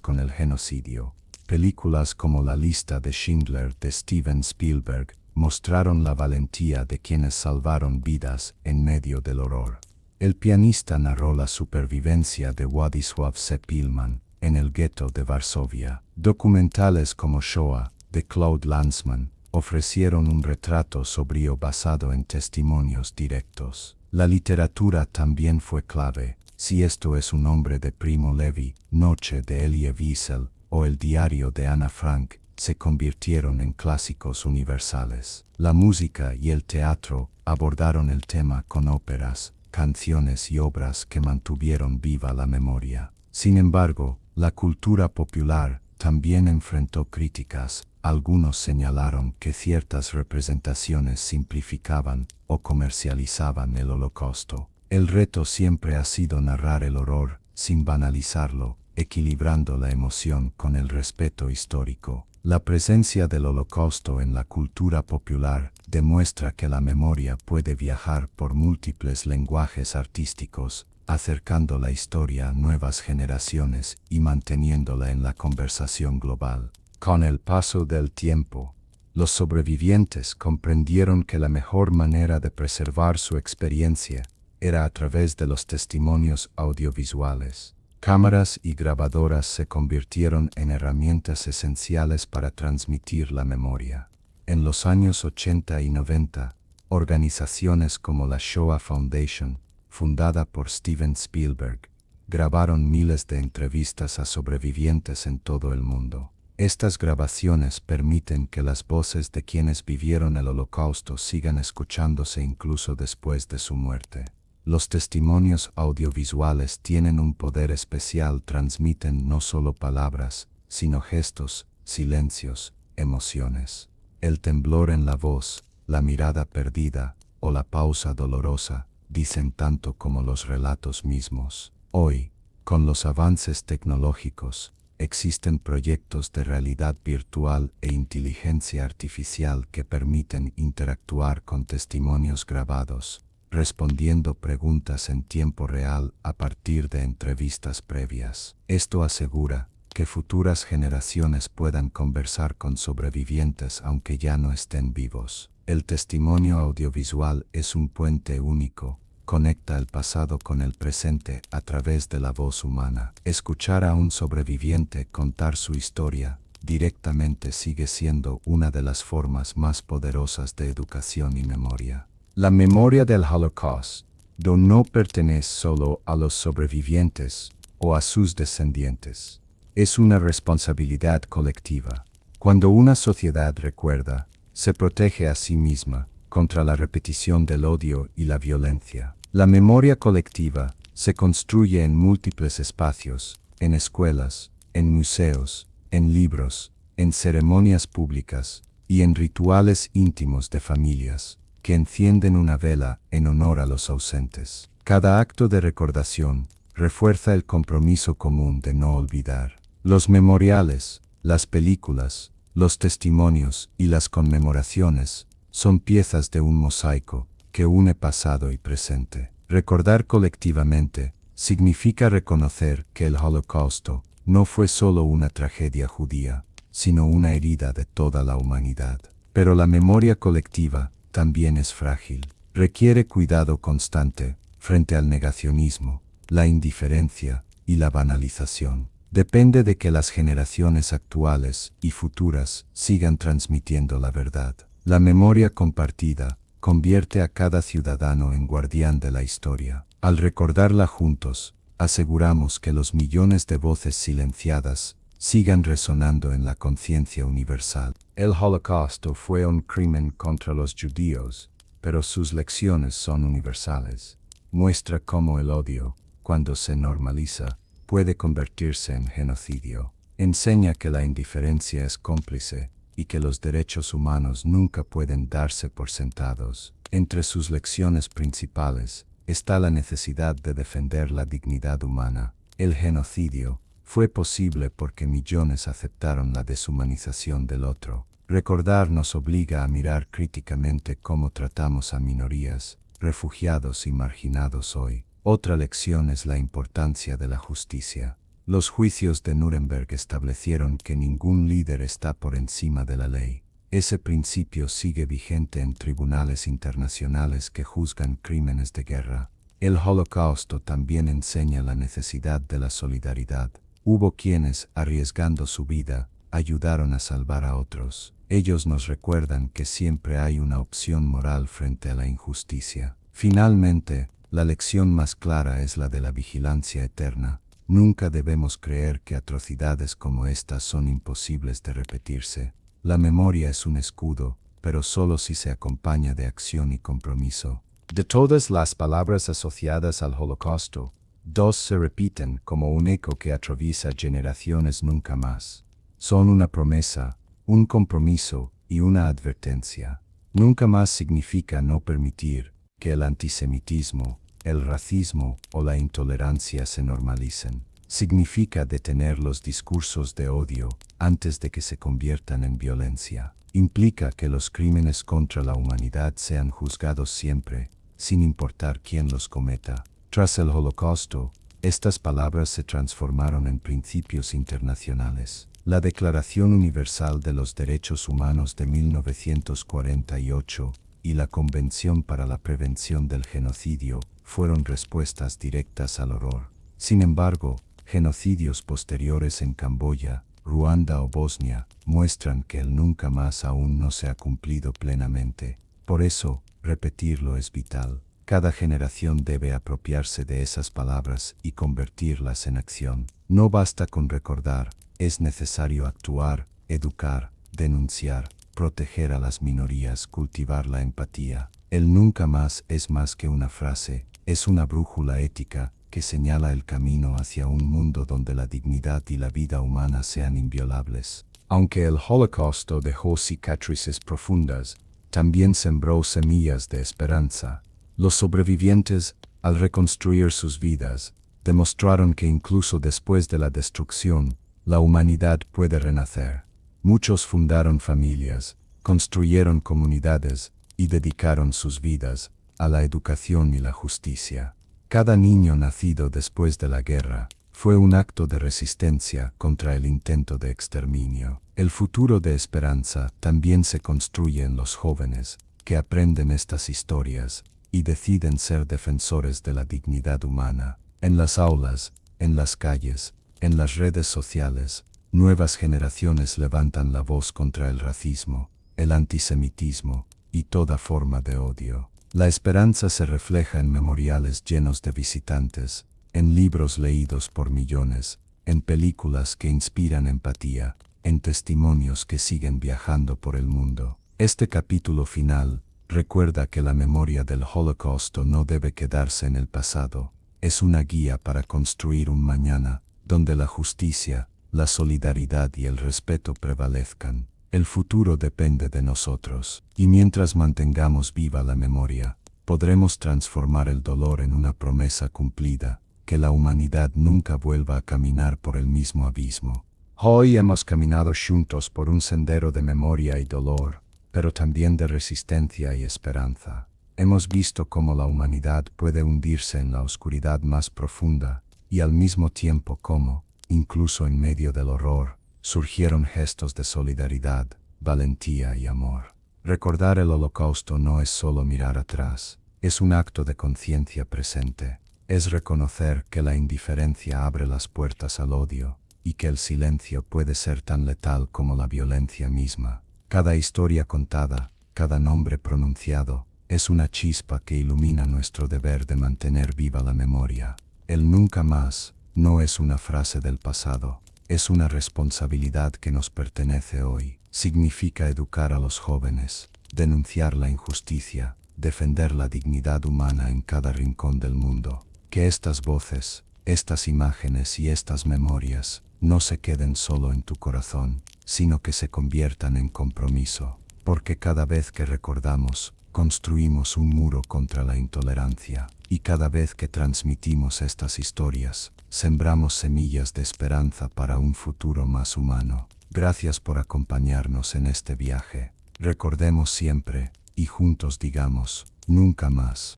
con el genocidio. Películas como La lista de Schindler de Steven Spielberg mostraron la valentía de quienes salvaron vidas en medio del horror. El pianista narró la supervivencia de Władysław Sepilman en el gueto de Varsovia. Documentales como Shoah, de Claude Lanzmann, ofrecieron un retrato sobrio basado en testimonios directos. La literatura también fue clave. Si esto es un hombre de Primo Levi, Noche de Elie Wiesel o El diario de Ana Frank se convirtieron en clásicos universales. La música y el teatro abordaron el tema con óperas, canciones y obras que mantuvieron viva la memoria. Sin embargo, la cultura popular también enfrentó críticas. Algunos señalaron que ciertas representaciones simplificaban o comercializaban el Holocausto. El reto siempre ha sido narrar el horror sin banalizarlo, equilibrando la emoción con el respeto histórico. La presencia del Holocausto en la cultura popular demuestra que la memoria puede viajar por múltiples lenguajes artísticos, acercando la historia a nuevas generaciones y manteniéndola en la conversación global. Con el paso del tiempo, los sobrevivientes comprendieron que la mejor manera de preservar su experiencia era a través de los testimonios audiovisuales. Cámaras y grabadoras se convirtieron en herramientas esenciales para transmitir la memoria. En los años 80 y 90, organizaciones como la Shoah Foundation, fundada por Steven Spielberg, grabaron miles de entrevistas a sobrevivientes en todo el mundo. Estas grabaciones permiten que las voces de quienes vivieron el Holocausto sigan escuchándose incluso después de su muerte. Los testimonios audiovisuales tienen un poder especial, transmiten no solo palabras, sino gestos, silencios, emociones. El temblor en la voz, la mirada perdida o la pausa dolorosa dicen tanto como los relatos mismos. Hoy, con los avances tecnológicos, existen proyectos de realidad virtual e inteligencia artificial que permiten interactuar con testimonios grabados, respondiendo preguntas en tiempo real a partir de entrevistas previas. Esto asegura que futuras generaciones puedan conversar con sobrevivientes aunque ya no estén vivos. El testimonio audiovisual es un puente único, conecta el pasado con el presente a través de la voz humana. Escuchar a un sobreviviente contar su historia directamente sigue siendo una de las formas más poderosas de educación y memoria. La memoria del Holocaust no pertenece solo a los sobrevivientes o a sus descendientes. Es una responsabilidad colectiva. Cuando una sociedad recuerda, se protege a sí misma contra la repetición del odio y la violencia. La memoria colectiva se construye en múltiples espacios, en escuelas, en museos, en libros, en ceremonias públicas y en rituales íntimos de familias que encienden una vela en honor a los ausentes. Cada acto de recordación refuerza el compromiso común de no olvidar. Los memoriales, las películas, los testimonios y las conmemoraciones son piezas de un mosaico que une pasado y presente. Recordar colectivamente significa reconocer que el Holocausto no fue solo una tragedia judía, sino una herida de toda la humanidad. Pero la memoria colectiva también es frágil. Requiere cuidado constante frente al negacionismo, la indiferencia y la banalización. Depende de que las generaciones actuales y futuras sigan transmitiendo la verdad. La memoria compartida convierte a cada ciudadano en guardián de la historia. Al recordarla juntos, aseguramos que los millones de voces silenciadas sigan resonando en la conciencia universal. El Holocausto fue un crimen contra los judíos, pero sus lecciones son universales. Muestra cómo el odio, cuando se normaliza, puede convertirse en genocidio. Enseña que la indiferencia es cómplice y que los derechos humanos nunca pueden darse por sentados. Entre sus lecciones principales está la necesidad de defender la dignidad humana. El genocidio fue posible porque millones aceptaron la deshumanización del otro. Recordar nos obliga a mirar críticamente cómo tratamos a minorías, refugiados y marginados hoy. Otra lección es la importancia de la justicia. Los juicios de Nuremberg establecieron que ningún líder está por encima de la ley. Ese principio sigue vigente en tribunales internacionales que juzgan crímenes de guerra. El Holocausto también enseña la necesidad de la solidaridad. Hubo quienes, arriesgando su vida, ayudaron a salvar a otros. Ellos nos recuerdan que siempre hay una opción moral frente a la injusticia. Finalmente, la lección más clara es la de la vigilancia eterna. Nunca debemos creer que atrocidades como estas son imposibles de repetirse. La memoria es un escudo, pero solo si se acompaña de acción y compromiso. De todas las palabras asociadas al Holocausto, dos se repiten como un eco que atraviesa generaciones nunca más. Son una promesa, un compromiso y una advertencia. Nunca más significa no permitir que el antisemitismo, el racismo o la intolerancia se normalicen. Significa detener los discursos de odio antes de que se conviertan en violencia. Implica que los crímenes contra la humanidad sean juzgados siempre, sin importar quién los cometa. Tras el Holocausto, estas palabras se transformaron en principios internacionales. La Declaración Universal de los Derechos Humanos de 1948 y la Convención para la Prevención del Genocidio fueron respuestas directas al horror. Sin embargo, genocidios posteriores en Camboya, Ruanda o Bosnia muestran que el nunca más aún no se ha cumplido plenamente. Por eso, repetirlo es vital. Cada generación debe apropiarse de esas palabras y convertirlas en acción. No basta con recordar, es necesario actuar, educar, denunciar, proteger a las minorías, cultivar la empatía. El nunca más es más que una frase, es una brújula ética que señala el camino hacia un mundo donde la dignidad y la vida humana sean inviolables. Aunque el Holocausto dejó cicatrices profundas, también sembró semillas de esperanza. Los sobrevivientes, al reconstruir sus vidas, demostraron que incluso después de la destrucción, la humanidad puede renacer. Muchos fundaron familias, construyeron comunidades y dedicaron sus vidas a la educación y la justicia. Cada niño nacido después de la guerra fue un acto de resistencia contra el intento de exterminio. El futuro de esperanza también se construye en los jóvenes, que aprenden estas historias y deciden ser defensores de la dignidad humana. En las aulas, en las calles, en las redes sociales, nuevas generaciones levantan la voz contra el racismo, el antisemitismo y toda forma de odio. La esperanza se refleja en memoriales llenos de visitantes, en libros leídos por millones, en películas que inspiran empatía, en testimonios que siguen viajando por el mundo. Este capítulo final recuerda que la memoria del Holocausto no debe quedarse en el pasado, es una guía para construir un mañana donde la justicia, la solidaridad y el respeto prevalezcan. El futuro depende de nosotros, y mientras mantengamos viva la memoria, podremos transformar el dolor en una promesa cumplida, que la humanidad nunca vuelva a caminar por el mismo abismo. Hoy hemos caminado juntos por un sendero de memoria y dolor, pero también de resistencia y esperanza. Hemos visto cómo la humanidad puede hundirse en la oscuridad más profunda, y al mismo tiempo cómo, incluso en medio del horror, surgieron gestos de solidaridad, valentía y amor. Recordar el Holocausto no es solo mirar atrás, es un acto de conciencia presente. Es reconocer que la indiferencia abre las puertas al odio, y que el silencio puede ser tan letal como la violencia misma. Cada historia contada, cada nombre pronunciado, es una chispa que ilumina nuestro deber de mantener viva la memoria. El nunca más no es una frase del pasado, es una responsabilidad que nos pertenece hoy. Significa educar a los jóvenes, denunciar la injusticia, defender la dignidad humana en cada rincón del mundo. Que estas voces, estas imágenes y estas memorias no se queden solo en tu corazón, sino que se conviertan en compromiso, porque cada vez que recordamos, construimos un muro contra la intolerancia, y cada vez que transmitimos estas historias, sembramos semillas de esperanza para un futuro más humano. Gracias por acompañarnos en este viaje. Recordemos siempre, y juntos digamos, nunca más.